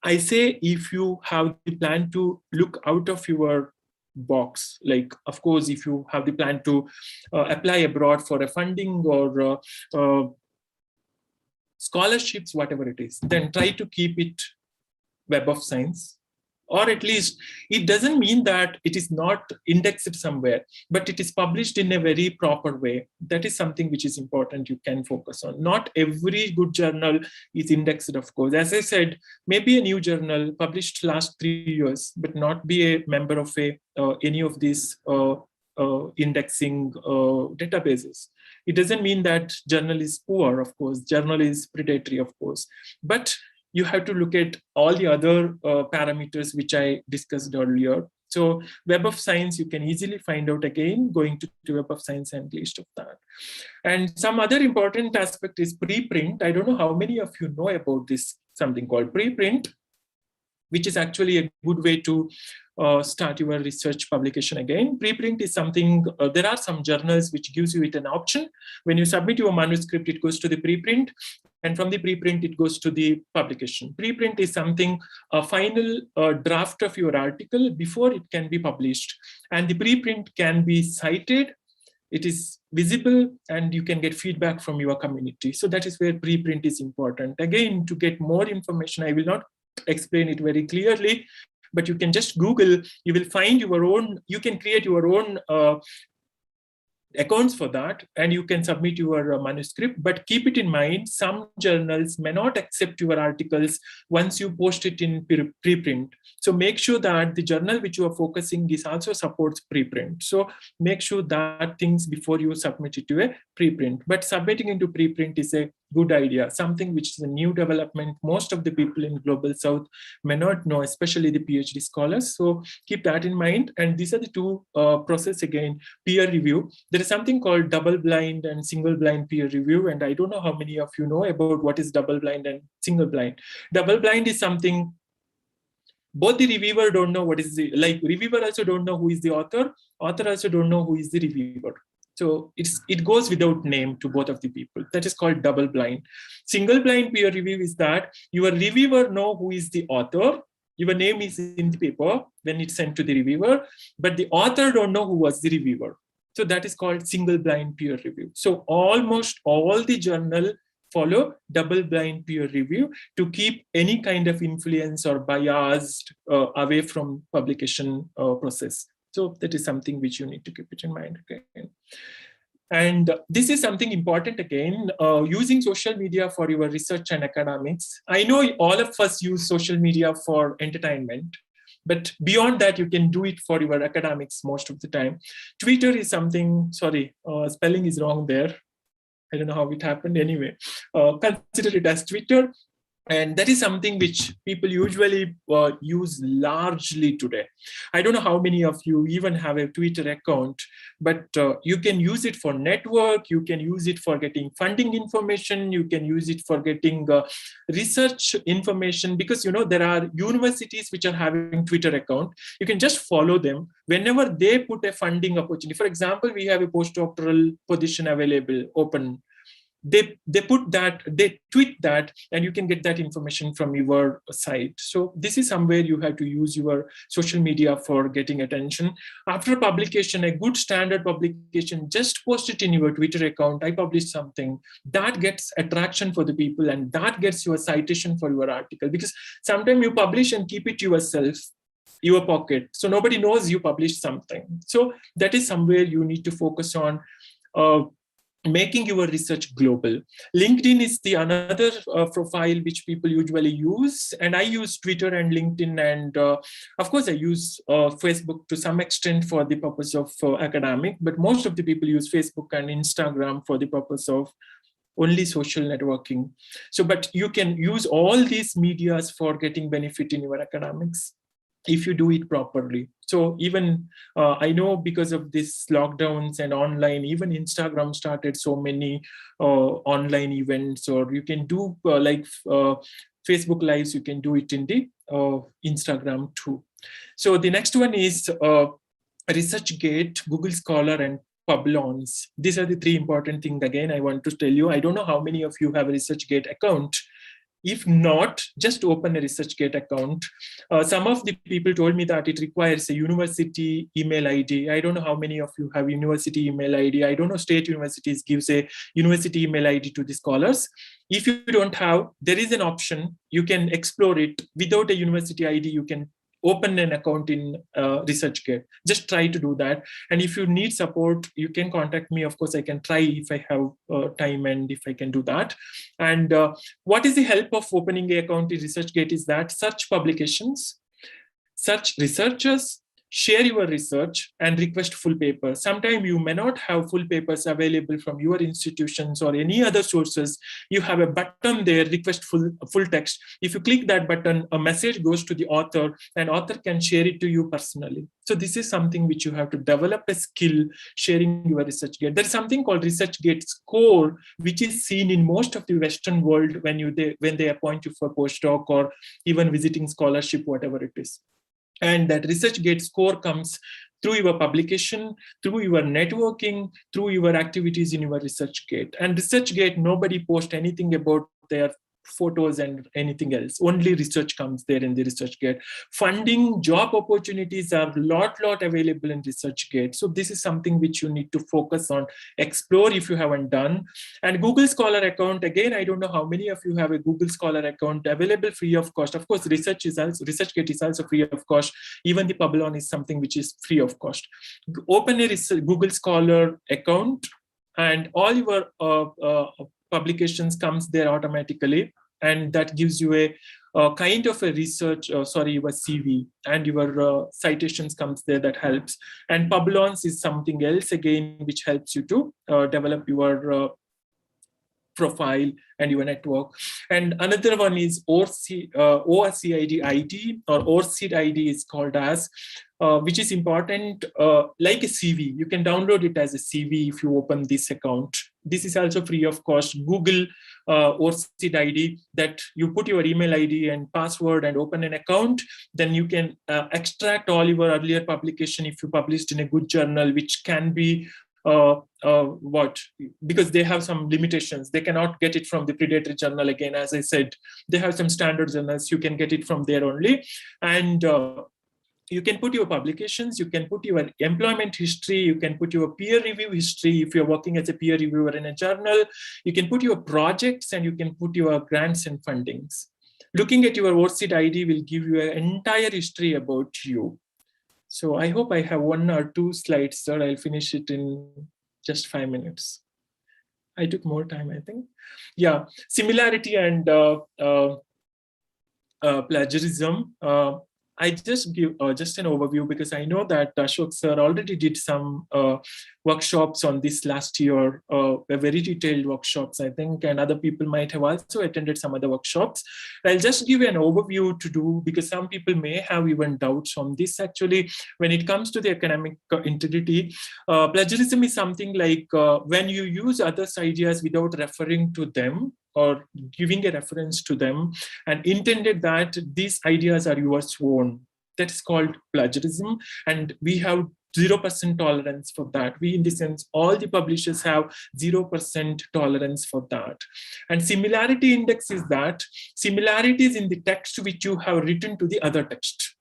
I say if you have the plan to look out of your box, like of course, if you have the plan to apply abroad for a funding or scholarships, whatever it is, then try to keep it Web of Science. Or at least it doesn't mean that it is not indexed somewhere, but it is published in a very proper way. That is something which is important you can focus on. Not every good journal is indexed, of course. As I said, maybe a new journal published last 3 years, but not be a member of any of these indexing databases. It doesn't mean that journal is poor, of course. Journal is predatory, of course. But you have to look at all the other parameters which I discussed earlier. So Web of Science, you can easily find out again, going to Web of Science and list of that. And some other important aspect is preprint. I don't know how many of you know about this, something called preprint, which is actually a good way to start your research publication again. Preprint is something, there are some journals which gives you it an option. When you submit your manuscript, it goes to the preprint. And from the preprint, it goes to the publication. Preprint is something, a final draft of your article before it can be published. And the preprint can be cited, it is visible, and you can get feedback from your community. So that is where preprint is important. Again, to get more information, I will not explain it very clearly, but you can just Google, you will find your own, you can create your own accounts for that, and you can submit your manuscript. But keep it in mind, some journals may not accept your articles once you post it in preprint. So make sure that the journal which you are focusing is also supports preprint. So make sure that things before you submit it to a preprint. But submitting into preprint is a good idea, something which is a new development. Most of the people in Global South may not know, especially the PhD scholars. So keep that in mind. And these are the two process again, peer review. There is something called double blind and single blind peer review. And I don't know how many of you know about what is double blind and single blind. Double blind is something both the reviewer don't know what is the, like reviewer also don't know who is the author also don't know who is the reviewer. So it goes without name to both of the people. That is called double blind. Single blind peer review is that your reviewer know who is the author. Your name is in the paper when it's sent to the reviewer, but the author don't know who was the reviewer. So that is called single blind peer review. So almost all the journal follow double blind peer review to keep any kind of influence or biased away from publication process. So that is something which you need to keep it in mind again. And this is something important again, using social media for your research and academics. I know all of us use social media for entertainment, but beyond that, you can do it for your academics most of the time. Twitter is something, sorry, spelling is wrong there. I don't know how it happened anyway. Consider it as Twitter. And that is something which people usually use largely today. I don't know how many of you even have a Twitter account, but you can use it for network, you can use it for getting funding information, you can use it for getting research information, because you know there are universities which are having Twitter account. You can just follow them whenever they put a funding opportunity. For example, we have a postdoctoral position available, open. They put that, they tweet that, and you can get that information from your site. So this is somewhere you have to use your social media for getting attention. After publication, a good standard publication, just post it in your Twitter account. I published something that gets attraction for the people, and that gets you a citation for your article, because sometimes you publish and keep it yourself, your pocket, so nobody knows you published something. So that is somewhere you need to focus on. Making your research global. LinkedIn is the another profile which people usually use, and I use Twitter and LinkedIn, and of course I use Facebook to some extent for the purpose of academic, but most of the people use Facebook and Instagram for the purpose of only social networking. So, but you can use all these medias for getting benefit in your academics if you do it properly. So even I know because of this lockdowns and online, even Instagram started so many online events, or you can do like Facebook Lives, you can do it in the Instagram too. So the next one is ResearchGate, Google Scholar, and Publons. These are the three important things again I want to tell you. I don't know how many of you have a ResearchGate account. If not, just open a ResearchGate account. Some of the people told me that it requires a university email ID. I don't know how many of you have university email ID. I don't know, state universities gives a university email ID to the scholars. If you don't have, there is an option. You can explore it. Without a university ID, you can open an account in ResearchGate. Just try to do that. And if you need support, you can contact me. Of course, I can try if I have time and if I can do that. And what is the help of opening an account in ResearchGate is that search publications, search researchers, share your research, and request full papers. Sometimes you may not have full papers available from your institutions or any other sources. You have a button there, request full text. If you click that button, a message goes to the author, and author can share it to you personally. So this is something which you have to develop a skill, sharing your ResearchGate. There's something called ResearchGate score, which is seen in most of the Western world when they appoint you for postdoc or even visiting scholarship, whatever it is. And that ResearchGate score comes through your publication, through your networking, through your activities in your ResearchGate. And ResearchGate, nobody posts anything about their photos and anything else. Only research comes there in the ResearchGate. Funding, job opportunities are lot available in ResearchGate. So this is something which you need to focus on, explore if you haven't done. And Google Scholar account, again, I don't know how many of you have a Google Scholar account available free of cost. Of course, ResearchGate is also free of cost. Even the Publon is something which is free of cost. Open a Google Scholar account, and all your publications comes there automatically, and that gives you a kind of a research, your CV, and your citations comes there. That helps. And Publons is something else again, which helps you to develop your profile and your network. And another one is ORCID ID, or ORCID ID is called as, which is important, like a CV. You can download it as a CV if you open this account. This is also free of cost. Google ORCID ID, that you put your email ID and password and open an account. Then you can extract all your earlier publication if you published in a good journal, which can be because they have some limitations. They cannot get it from the predatory journal. Again, as I said, they have some standard journals. You can get it from there only. And you can put your publications, you can put your employment history, you can put your peer review history if you're working as a peer reviewer in a journal. You can put your projects, and you can put your grants and fundings. Looking at your ORCID ID will give you an entire history about you. So I hope I have 1 or 2 slides, sir. I'll finish it in just 5 minutes. I took more time, I think. Yeah, similarity and plagiarism. I just give just an overview, because I know that Ashok sir already did some workshops on this last year, very detailed workshops, I think, and other people might have also attended some other workshops. I'll just give you an overview to do, because some people may have even doubts on this. Actually, when it comes to the academic integrity, plagiarism is something like when you use others' ideas without referring to them or giving a reference to them, and intended that these ideas are yours own. That is called plagiarism, and we have 0% tolerance for that. We, in the sense, all the publishers have 0% tolerance for that. And similarity index is that similarities in the text which you have written to the other text.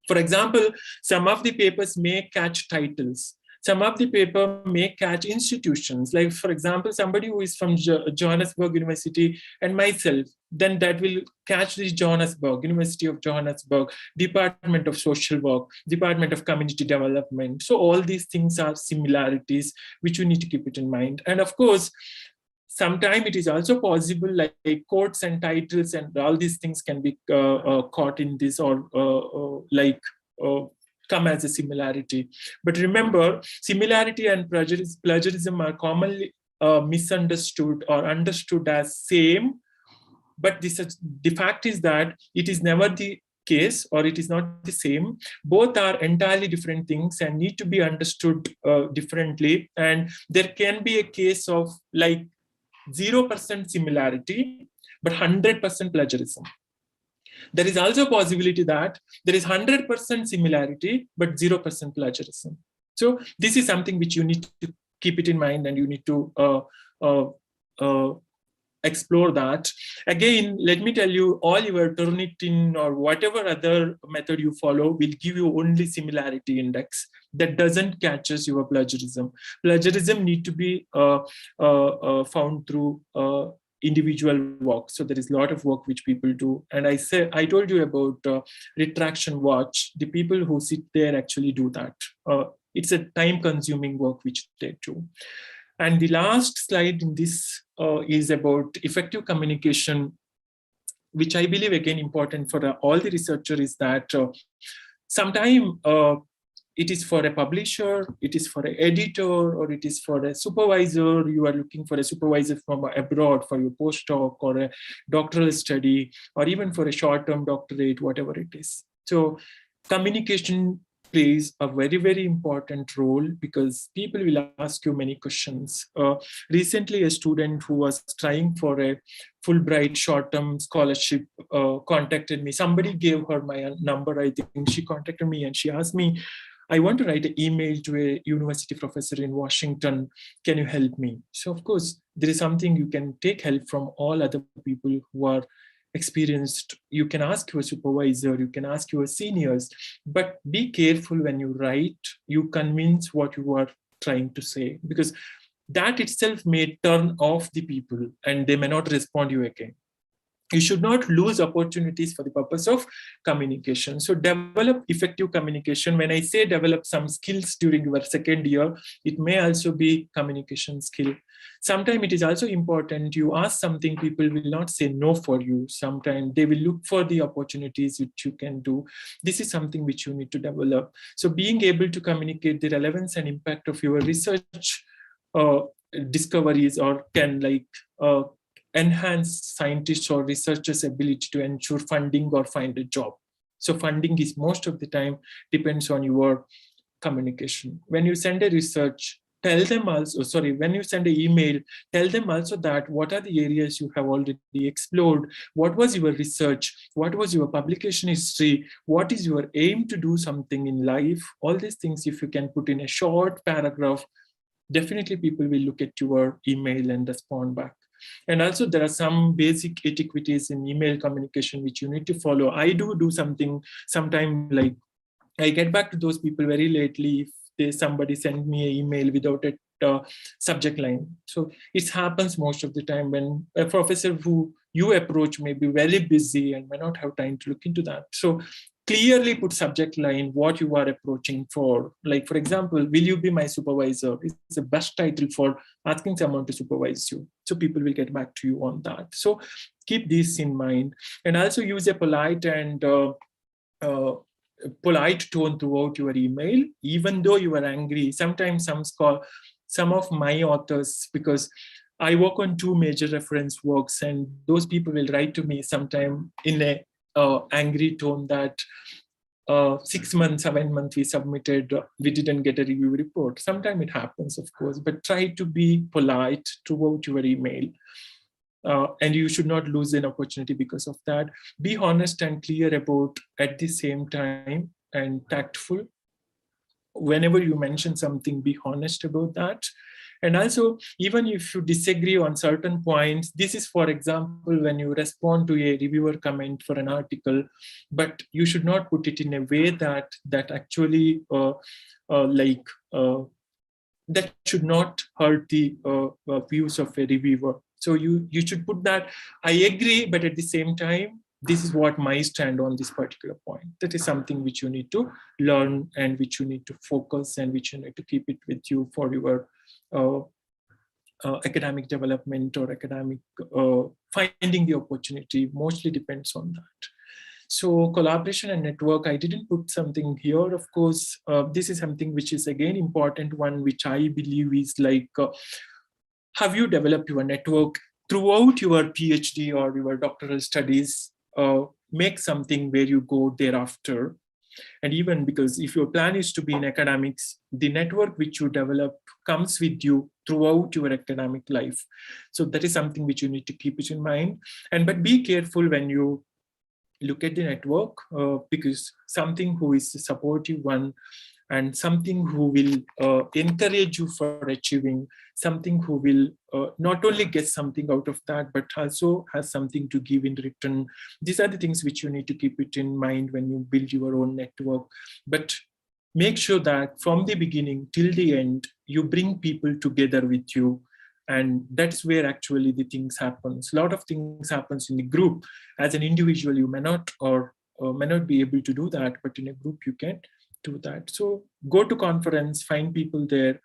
For example, some of the papers may catch titles. Some of the paper may catch institutions. Like, for example, somebody who is from Johannesburg University and myself, then that will catch the Johannesburg, University of Johannesburg, Department of Social Work, Department of Community Development. So all these things are similarities, which you need to keep it in mind. And of course, sometimes it is also possible, like quotes and titles and all these things can be caught in this, or come as a similarity. But remember, similarity and plagiarism are commonly misunderstood or understood as same. But the fact is that it is never the case, or it is not the same. Both are entirely different things and need to be understood differently. And there can be a case of like 0% similarity, but 100% plagiarism. There is also a possibility that there is 100% similarity, but 0% plagiarism. So this is something which you need to keep it in mind, and you need to explore that. Again, let me tell you, all your Turnitin or whatever other method you follow will give you only similarity index. That doesn't catches your plagiarism. Plagiarism need to be found through individual work. So there is a lot of work which people do. And I told you about retraction watch. The people who sit there actually do that. It's a time-consuming work which they do. And the last slide in this is about effective communication, which I believe, again, important for all the researchers, is that sometimes it is for a publisher, it is for an editor, or it is for a supervisor. You are looking for a supervisor from abroad for your postdoc or a doctoral study, or even for a short-term doctorate, whatever it is. So communication plays a very, very important role, because people will ask you many questions. Recently, a student who was trying for a Fulbright short-term scholarship contacted me. Somebody gave her my number, I think. She contacted me and she asked me, I want to write an email to a university professor in Washington. Can you help me? So of course, there is something you can take help from all other people who are experienced. You can ask your supervisor, you can ask your seniors, but be careful when you write, you convince what you are trying to say, because that itself may turn off the people and they may not respond to you again. You should not lose opportunities for the purpose of communication. So develop effective communication. When I say develop some skills during your second year, it may also be communication skill. Sometimes it is also important, you ask something, people will not say no for you. Sometimes they will look for the opportunities which you can do. This is something which you need to develop. So being able to communicate the relevance and impact of your research discoveries, or can enhance scientists or researchers' ability to ensure funding or find a job. So funding is most of the time depends on your communication. When you send a research, tell them also, when you send an email, tell them also that what are the areas you have already explored, what was your research, what was your publication history, what is your aim to do something in life. All these things, if you can put in a short paragraph, definitely people will look at your email and respond back. And also there are some basic etiquettes in email communication which you need to follow. I do something sometime, like I get back to those people very lately if somebody send me an email without a subject line. So it happens most of the time when a professor who you approach may be very busy and may not have time to look into that. So clearly put subject line, what you are approaching for. Like, for example, will you be my supervisor? It's the best title for asking someone to supervise you. So people will get back to you on that. So keep this in mind, and also use a polite and polite tone throughout your email, even though you are angry. Sometimes some of my authors, because I work on 2 major reference works, and those people will write to me sometime in a angry tone that 6 months, 7 months we submitted, we didn't get a review report. Sometimes it happens, of course, but try to be polite throughout your email. And you should not lose an opportunity because of that. Be honest and clear about at the same time, and tactful. Whenever you mention something, be honest about that. And also, even if you disagree on certain points, this is, for example, when you respond to a reviewer comment for an article, but you should not put it in a way that actually that should not hurt the views of a reviewer. So you should put that, I agree, but at the same time, this is what my stand on this particular point. That is something which you need to learn, and which you need to focus, and which you need to keep it with you for your academic development or academic finding the opportunity. Mostly depends on that. So collaboration and network, I didn't put something here. Of course, this is something which is again important one, which I believe is like, have you developed your network throughout your PhD or your doctoral studies? Make something where you go thereafter. And even because if your plan is to be in academics, the network which you develop comes with you throughout your academic life. So that is something which you need to keep it in mind. But be careful when you look at the network, because something who is a supportive one, and something who will encourage you for achieving, something who will not only get something out of that, but also has something to give in return. These are the things which you need to keep it in mind when you build your own network. But make sure that from the beginning till the end, you bring people together with you. And that's where actually the things happens. A lot of things happens in the group. As an individual, you may not may not be able to do that, but in a group you can do that. So go to conference, find people there.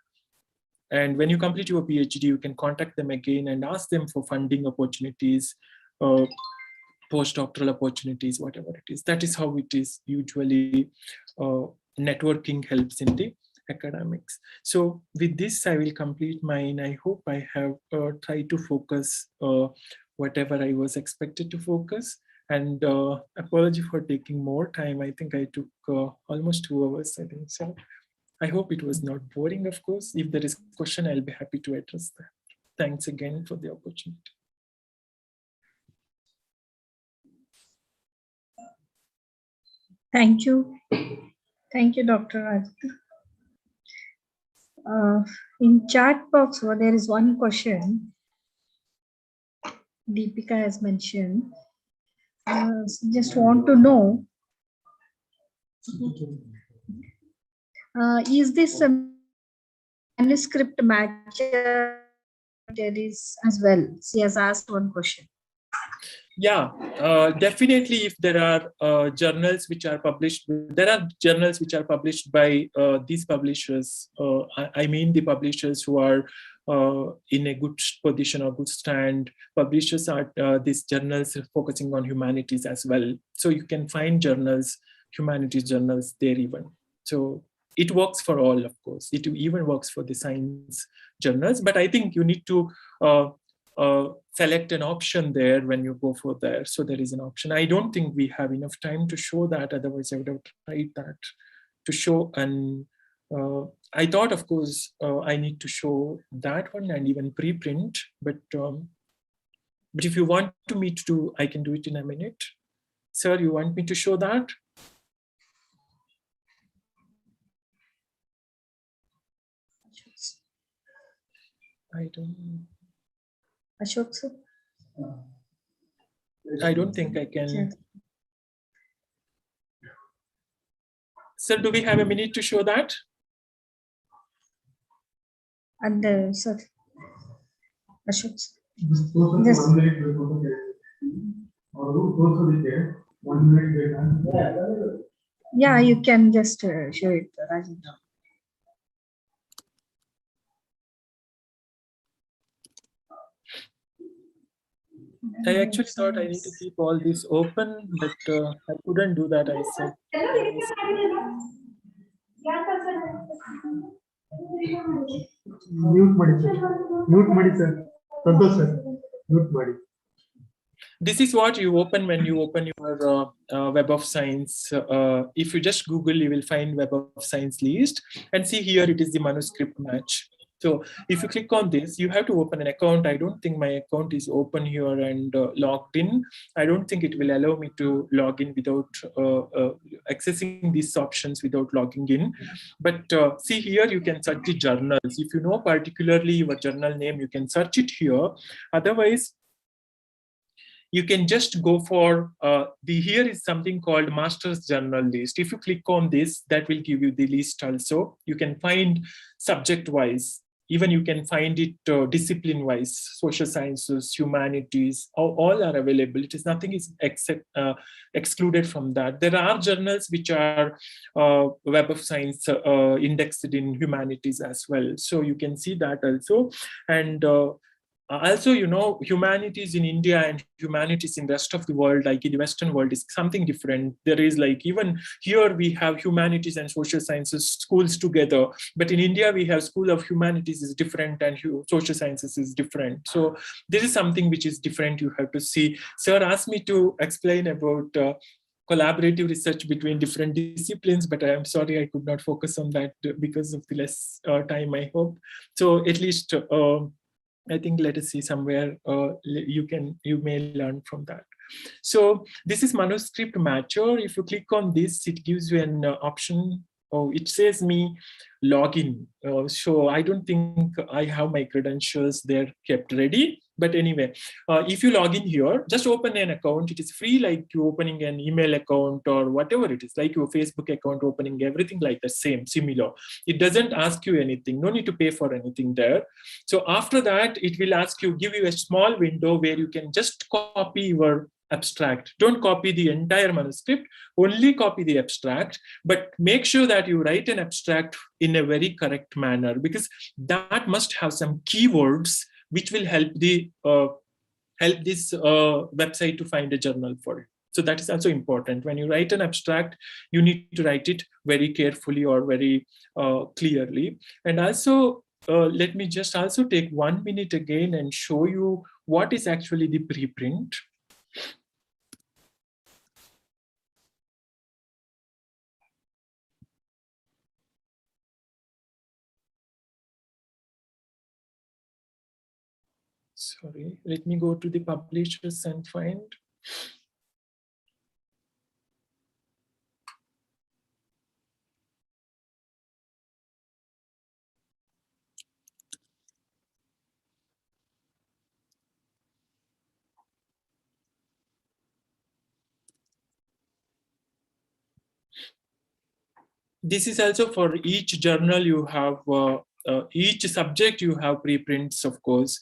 And when you complete your PhD, you can contact them again and ask them for funding opportunities, postdoctoral opportunities, whatever it is. That is how it is usually. Networking helps in the academics. So with this, I will complete mine. I hope I have tried to focus whatever I was expected to focus. And apology for taking more time. I think I took almost 2 hours, I think. So I hope it was not boring, of course. If there is a question, I'll be happy to address that. Thanks again for the opportunity. Thank you. Thank you, Dr. Rajit. In chat box, there is one question Deepika has mentioned. Just want to know, is this a manuscript matcher as well? She has asked one question. Yeah, definitely. If there are journals which are published, there are journals which are published by these publishers. I mean the publishers who are in a good position or good stand. Publishers are these journals focusing on humanities as well. So you can find journals, humanities journals there even. So it works for all, of course. It even works for the science journals. But I think you need to select an option there when you go for there. So there is an option. I don't think we have enough time to show that. Otherwise, I would have tried that to show. And I thought, of course, I need to show that one and even preprint. But if you want me to do, I can do it in a minute. Sir, you want me to show that? I don't. Ashok sir? I don't think I can. Sir, do we have a minute to show that? And sir, Ashok sir. Yeah, you can just show it, Rajendra. I actually thought I need to keep all this open, but I couldn't do that. I said. Mute ಮಾಡಿ sir. Santosh sir. Mute ಮಾಡಿ. This is what you open when you open your Web of Science. If you just Google, you will find Web of Science list, and see here it is the manuscript match. So if you click on this, you have to open an account. I don't think my account is open here and logged in. I don't think it will allow me to log in without accessing these options without logging in. But see here, you can search the journals. If you know particularly your journal name, you can search it here. Otherwise, you can just go for here is something called Master's Journal list. If you click on this, that will give you the list also. You can find subject-wise. Even you can find it discipline-wise, social sciences, humanities, all are available. It is nothing is excluded from that. There are journals which are Web of Science indexed in humanities as well. So you can see that also. And also, you know, humanities in India and humanities in the rest of the world, like in the Western world, is something different. There is like, even here we have humanities and social sciences schools together, but in India we have School of Humanities is different and social sciences is different. So this is something which is different. You have to see. Sir asked me to explain about collaborative research between different disciplines, but I am sorry I could not focus on that because of the less time, I hope. So at least I think let us see somewhere you may learn from that. So this is Manuscript Matcher. If you click on this, it gives you an option. Oh, it says me login. So I don't think I have my credentials there kept ready. But anyway, if you log in here, just open an account. It is free, like you opening an email account or whatever it is, like your Facebook account opening, everything like the same, similar. It doesn't ask you anything. No need to pay for anything there. So after that, it will ask you, give you a small window where you can just copy your abstract. Don't copy the entire manuscript, only copy the abstract, but make sure that you write an abstract in a very correct manner, because that must have some keywords which will help this website to find a journal for it. So that is also important. When you write an abstract, you need to write it very carefully or very clearly. And also, let me just also take 1 minute again and show you what is actually the preprint. Sorry, let me go to the publishers and find. this is also for each journal you have, each subject you have preprints, of course.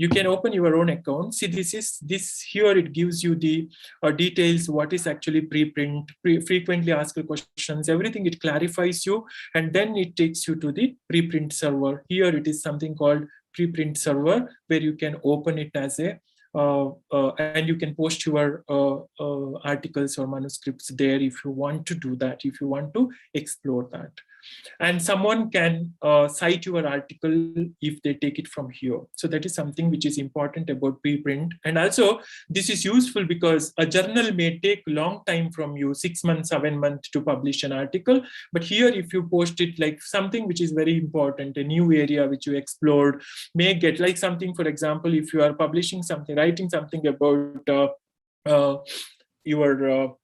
You can open your own account. See, this here, it gives you the details, what is actually preprint, frequently asked questions, everything. It clarifies you, and then it takes you to the preprint server. Here it is something called preprint server, where you can open it as a and you can post your articles or manuscripts there if you want to do that, if you want to explore that. And someone can cite your article if they take it from here. So that is something which is important about preprint. And also this is useful because a journal may take a long time from you, 6 months, 7 months to publish an article. But here, if you post it like something which is very important, a new area which you explored, may get like something, for example, if you are publishing something, writing something about your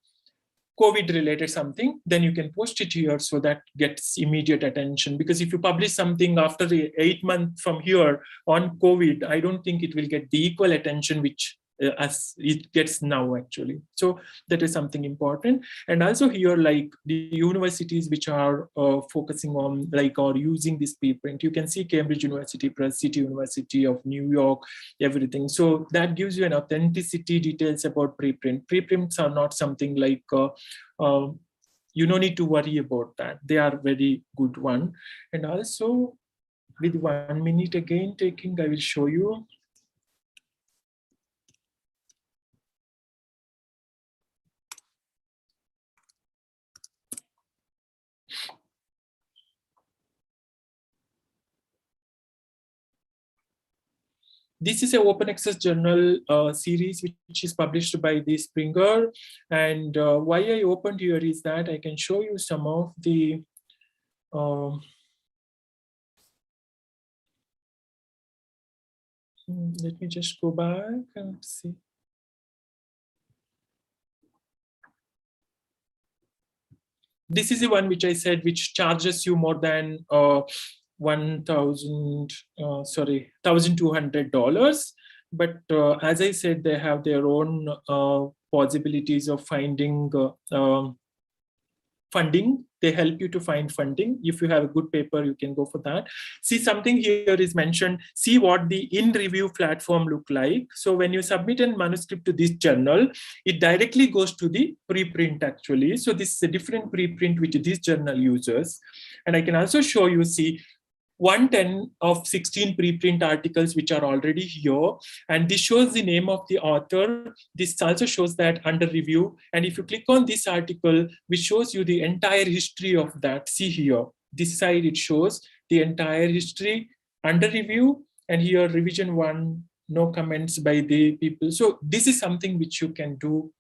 COVID related something, then you can post it here, so that gets immediate attention. Because if you publish something after 8 months from here on COVID, I don't think it will get the equal attention which as it gets now, actually. So that is something important. And also here, like the universities which are focusing on like or using this preprint, you can see Cambridge University Press, City University of New York, everything. So that gives you an authenticity details about preprint. Preprints are not something like you don't need to worry about that. They are very good one. And also with 1 minute again taking, I will show you. This is an open access journal series which is published by the Springer. And why I opened here is that I can show you some of the let me just go back and see. This is the one which I said, which charges you more than $1,200. But as I said, they have their own possibilities of finding funding. They help you to find funding. If you have a good paper, you can go for that. See, something here is mentioned. See what the in-review platform look like. So when you submit a manuscript to this journal, it directly goes to the preprint actually. So this is a different preprint which this journal uses. And I can also show you, see, 110 of 16 preprint articles which are already here, and this shows the name of the author. This also shows that under review, and if you click on this article, which shows you the entire history of that, see here, this side it shows the entire history under review, and here revision 1, no comments by the people. So this is something which you can do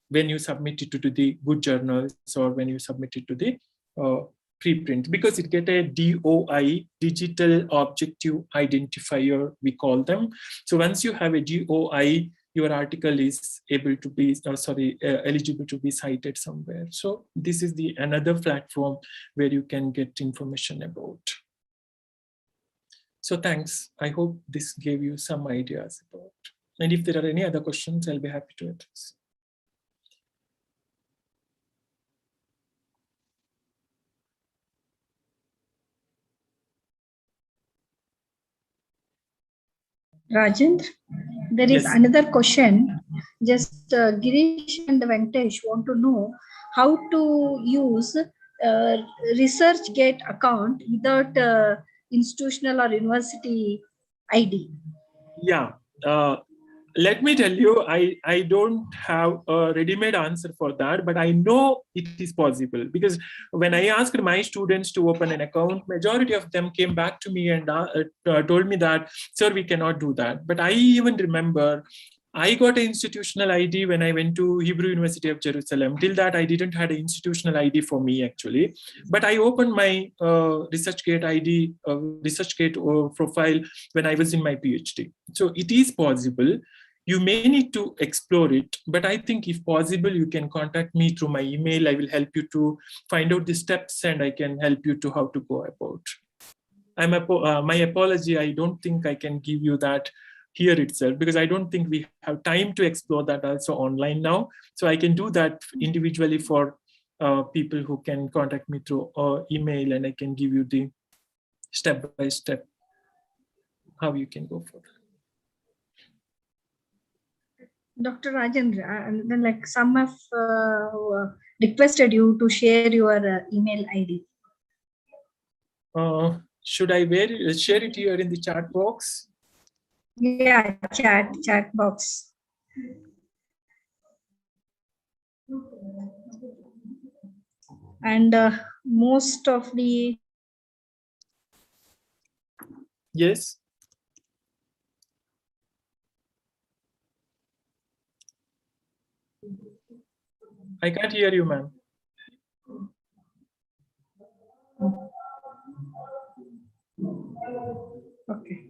when you submit it to the good journals, or when you submit it to the preprint, because it get a DOI, digital objective identifier, we call them. So once you have a DOI, your article is able to be eligible to be cited somewhere. So this is the another platform where you can get information about. So thanks. I hope this gave you some ideas about. And if there are any other questions, I'll be happy to address. Rajendra, there is Yes. another question. Just Girish and Venkatesh want to know how to use ResearchGate account without institutional or university ID. Yeah. Let me tell you, I don't have a ready-made answer for that, but I know it is possible, because when I asked my students to open an account, majority of them came back to me and told me that, sir, we cannot do that. But I even remember I got an institutional ID when I went to Hebrew University of Jerusalem. Till that, I didn't have an institutional ID for me actually. But I opened my ResearchGate ID, ResearchGate profile when I was in my PhD. So it is possible. You may need to explore it, but I think if possible, you can contact me through my email. I will help you to find out the steps, and I can help you to how to go about. My apology. I don't think I can give you that here itself, because I don't think we have time to explore that also online now. So I can do that individually for people who can contact me through email, and I can give you the step-by-step how you can go for it. Dr. Rajendra, and then like some have requested you to share your email ID. Should I share it here in the chat box? Yeah, chat box. And most of the Yes. I can't hear you, ma'am. okay.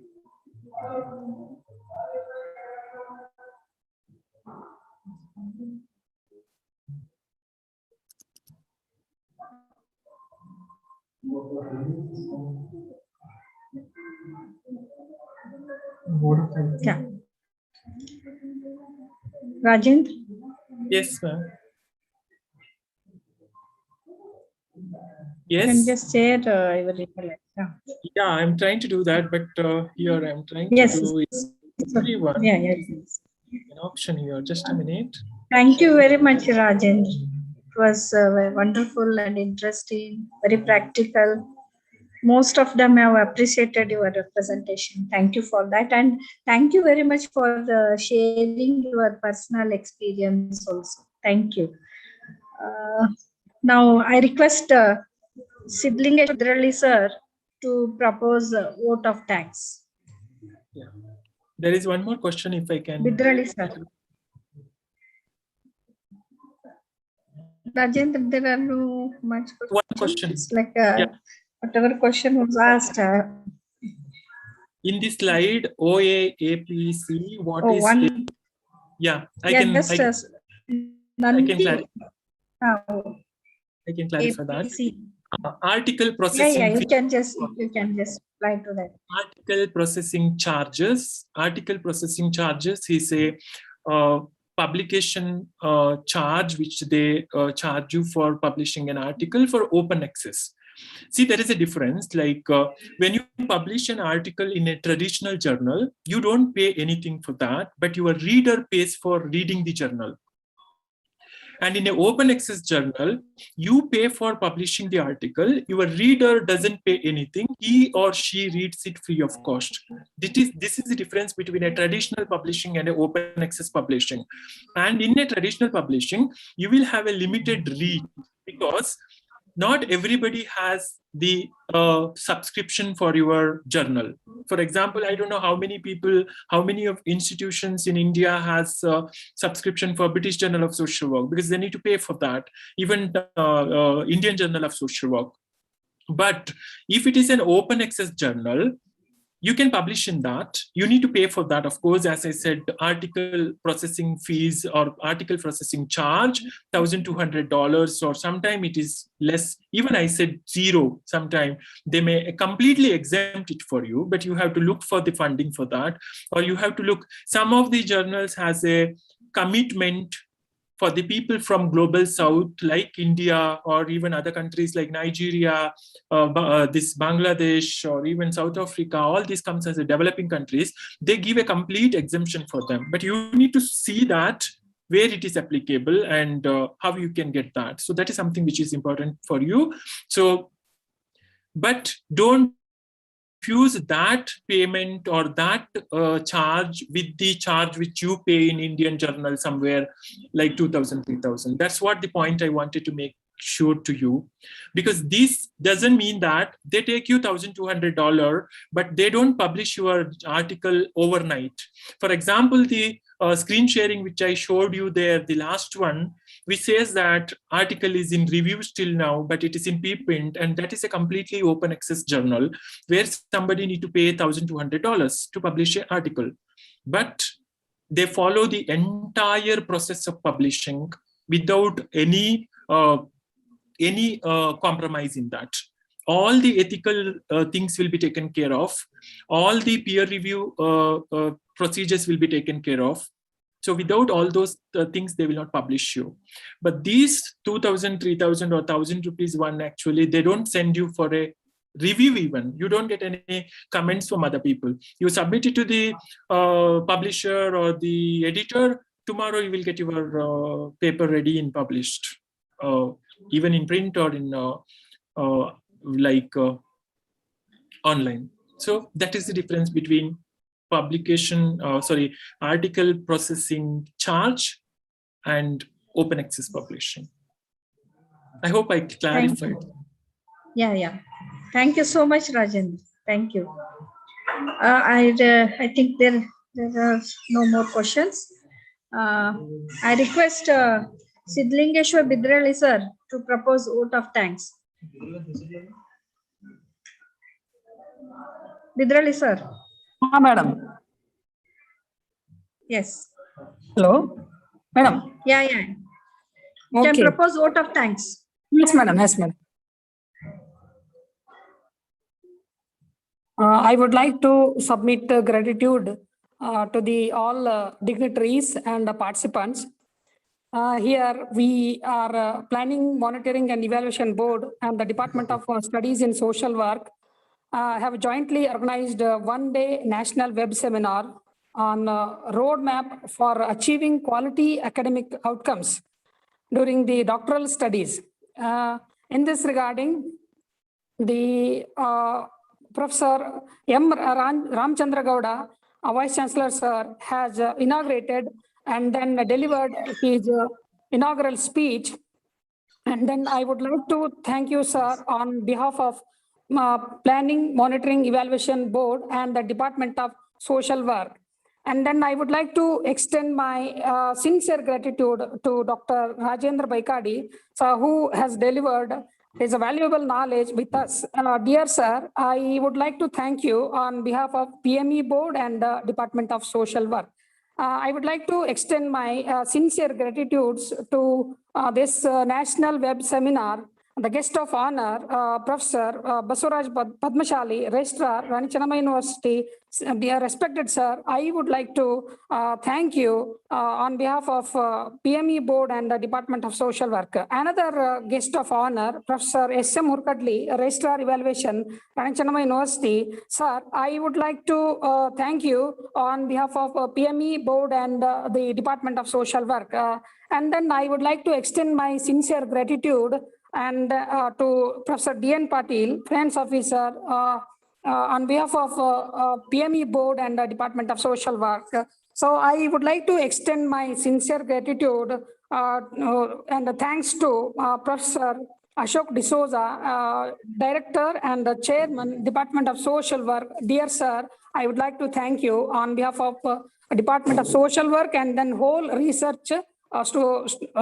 Yeah. Rajendra? Yes, ma'am. You Yes. can just share your email. Yeah, I'm trying to do that, but here I'm trying Yes. to do it. Everyone. Yeah, yes. An option here. Just a minute. Thank you very much, Rajendra. It was wonderful and interesting, very practical. Most of them have appreciated your representation. Thank you for that. And thank you very much for sharing your personal experience also. Thank you. Now I request Sidlinge Chudrali sir to propose a vote of thanks. Yeah. There is one more question if I can. Vidrali sir. Rajendra, there are no much questions. One question. It's like whatever question was asked. In this slide, OAAPC, what is one? it? Yeah, I Yeah, can clarify. I can clarify that. Article processing. Yeah, you can just reply to that. Article processing charges. Article processing charges is a publication charge which they charge you for publishing an article for open access. See, there is a difference. Like when you publish an article in a traditional journal, you don't pay anything for that, but your reader pays for reading the journal. And in an open access journal, you pay for publishing the article. Your reader doesn't pay anything. He or she reads it free of cost. This is the difference between a traditional publishing and an open access publishing. And in a traditional publishing, you will have a limited reach because not everybody has the subscription for your journal. For example, I don't know how many of institutions in India has subscription for British Journal of Social Work, because they need to pay for that, even Indian Journal of Social Work. But if it is an open access journal, you can publish in that. You need to pay for that, of course. As I said, article processing fees or article processing charge, $1,200, or sometimes it is less. Even I said zero. Sometimes they may completely exempt it for you, but you have to look for the funding for that, or you have to look. Some of the journals has a commitment for the people from global south, like India, or even other countries like Nigeria, this Bangladesh, or even South Africa. All this comes as a developing countries. They give a complete exemption for them, but you need to see that where it is applicable and how you can get that. So that is something which is important for you. So, but don't confuse that payment or that charge with the charge which you pay in Indian journal somewhere like 2,000, 3,000. That's what the point I wanted to make sure to you, because this doesn't mean that they take you $1,200, but they don't publish your article overnight. For example, the screen sharing which I showed you there, the last one, which says that article is in review still now, but it is in preprint, and that is a completely open access journal where somebody need to pay $1,200 to publish an article. But they follow the entire process of publishing without any compromise in that. All the ethical things will be taken care of. All the peer review procedures will be taken care of. So without all those things, they will not publish you. But these 2,000, 3,000 or 1,000 rupees one, actually, they don't send you for a review even. You don't get any comments from other people. You submit it to the publisher or the editor. Tomorrow you will get your paper ready and published, even in print or in online. So that is the difference between article processing charge and open access publishing. I hope I clarified. Yeah. Thank you so much, Rajendra. Thank you. I think there are no more questions. I request Sidlingeshwar Bidrali sir to propose vote of thanks. Bidrali sir. Madam. Yes. Hello, madam. Yeah. You can propose vote of thanks. Yes, madam. Yes, madam. I would like to submit gratitude to the all dignitaries and participants. Here we are Planning, Monitoring and Evaluation Board and the Department of Studies in Social Work have jointly organized a one-day national web seminar on roadmap for achieving quality academic outcomes during the doctoral studies. In this regarding, the Professor M. Ramchandra Gowda, Vice Chancellor Sir, has inaugurated and then delivered his inaugural speech. And then I would like to thank you, sir, on behalf of Planning, Monitoring, Evaluation Board and the Department of Social Work. And then I would like to extend my sincere gratitude to Dr. Rajendra Baikadi, sir, who has delivered his valuable knowledge with us. Dear sir, I would like to thank you on behalf of PME Board and the Department of Social Work. I would like to extend my sincere gratitudes to this national web seminar, the guest of honor, Professor Basuraj Padmashali, Registrar, Rani Channamma University. Dear respected sir, I would like to thank you on behalf of PME Board and the Department of Social Work. Another guest of honor, Professor S.M. Hurkadli, Registrar Evaluation, Rani Channamma University. Sir, I would like to thank you on behalf of PME Board and the Department of Social Work. And then I would like to extend my sincere gratitude and to Professor D.N. Patil, Finance Officer, on behalf of PME Board and the Department of Social Work. So I would like to extend my sincere gratitude and thanks to Professor Ashok D'Souza, Director and the Chairman, Department of Social Work. Dear sir, I would like to thank you on behalf of Department of Social Work and then whole research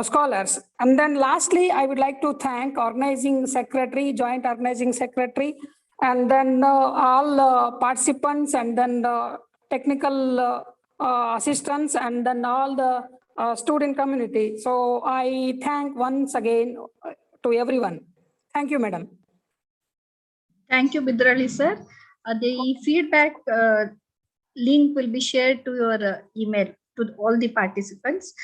scholars. And then lastly, I would like to thank Organizing Secretary, Joint Organizing Secretary, and then all participants and then the technical assistants and then all the student community. So I thank once again to everyone. Thank you, madam. Thank you, Bidrali sir. The feedback link will be shared to your email to all the participants.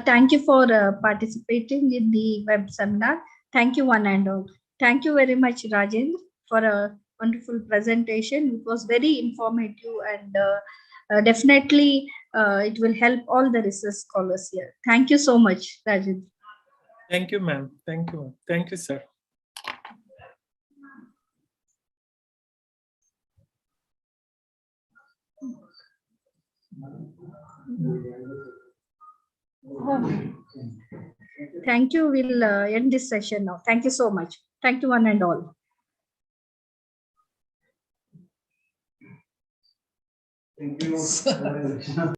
Thank you for participating in the web seminar. Thank you one and all. Thank you very much, Rajendra, for a wonderful presentation. It was very informative and definitely it will help all the research scholars here. Thank you so much, Rajendra. Thank you, ma'am. Thank you. Thank you, sir. Thank you. We'll end this session now. Thank you so much. Thank you one and all. Thank you.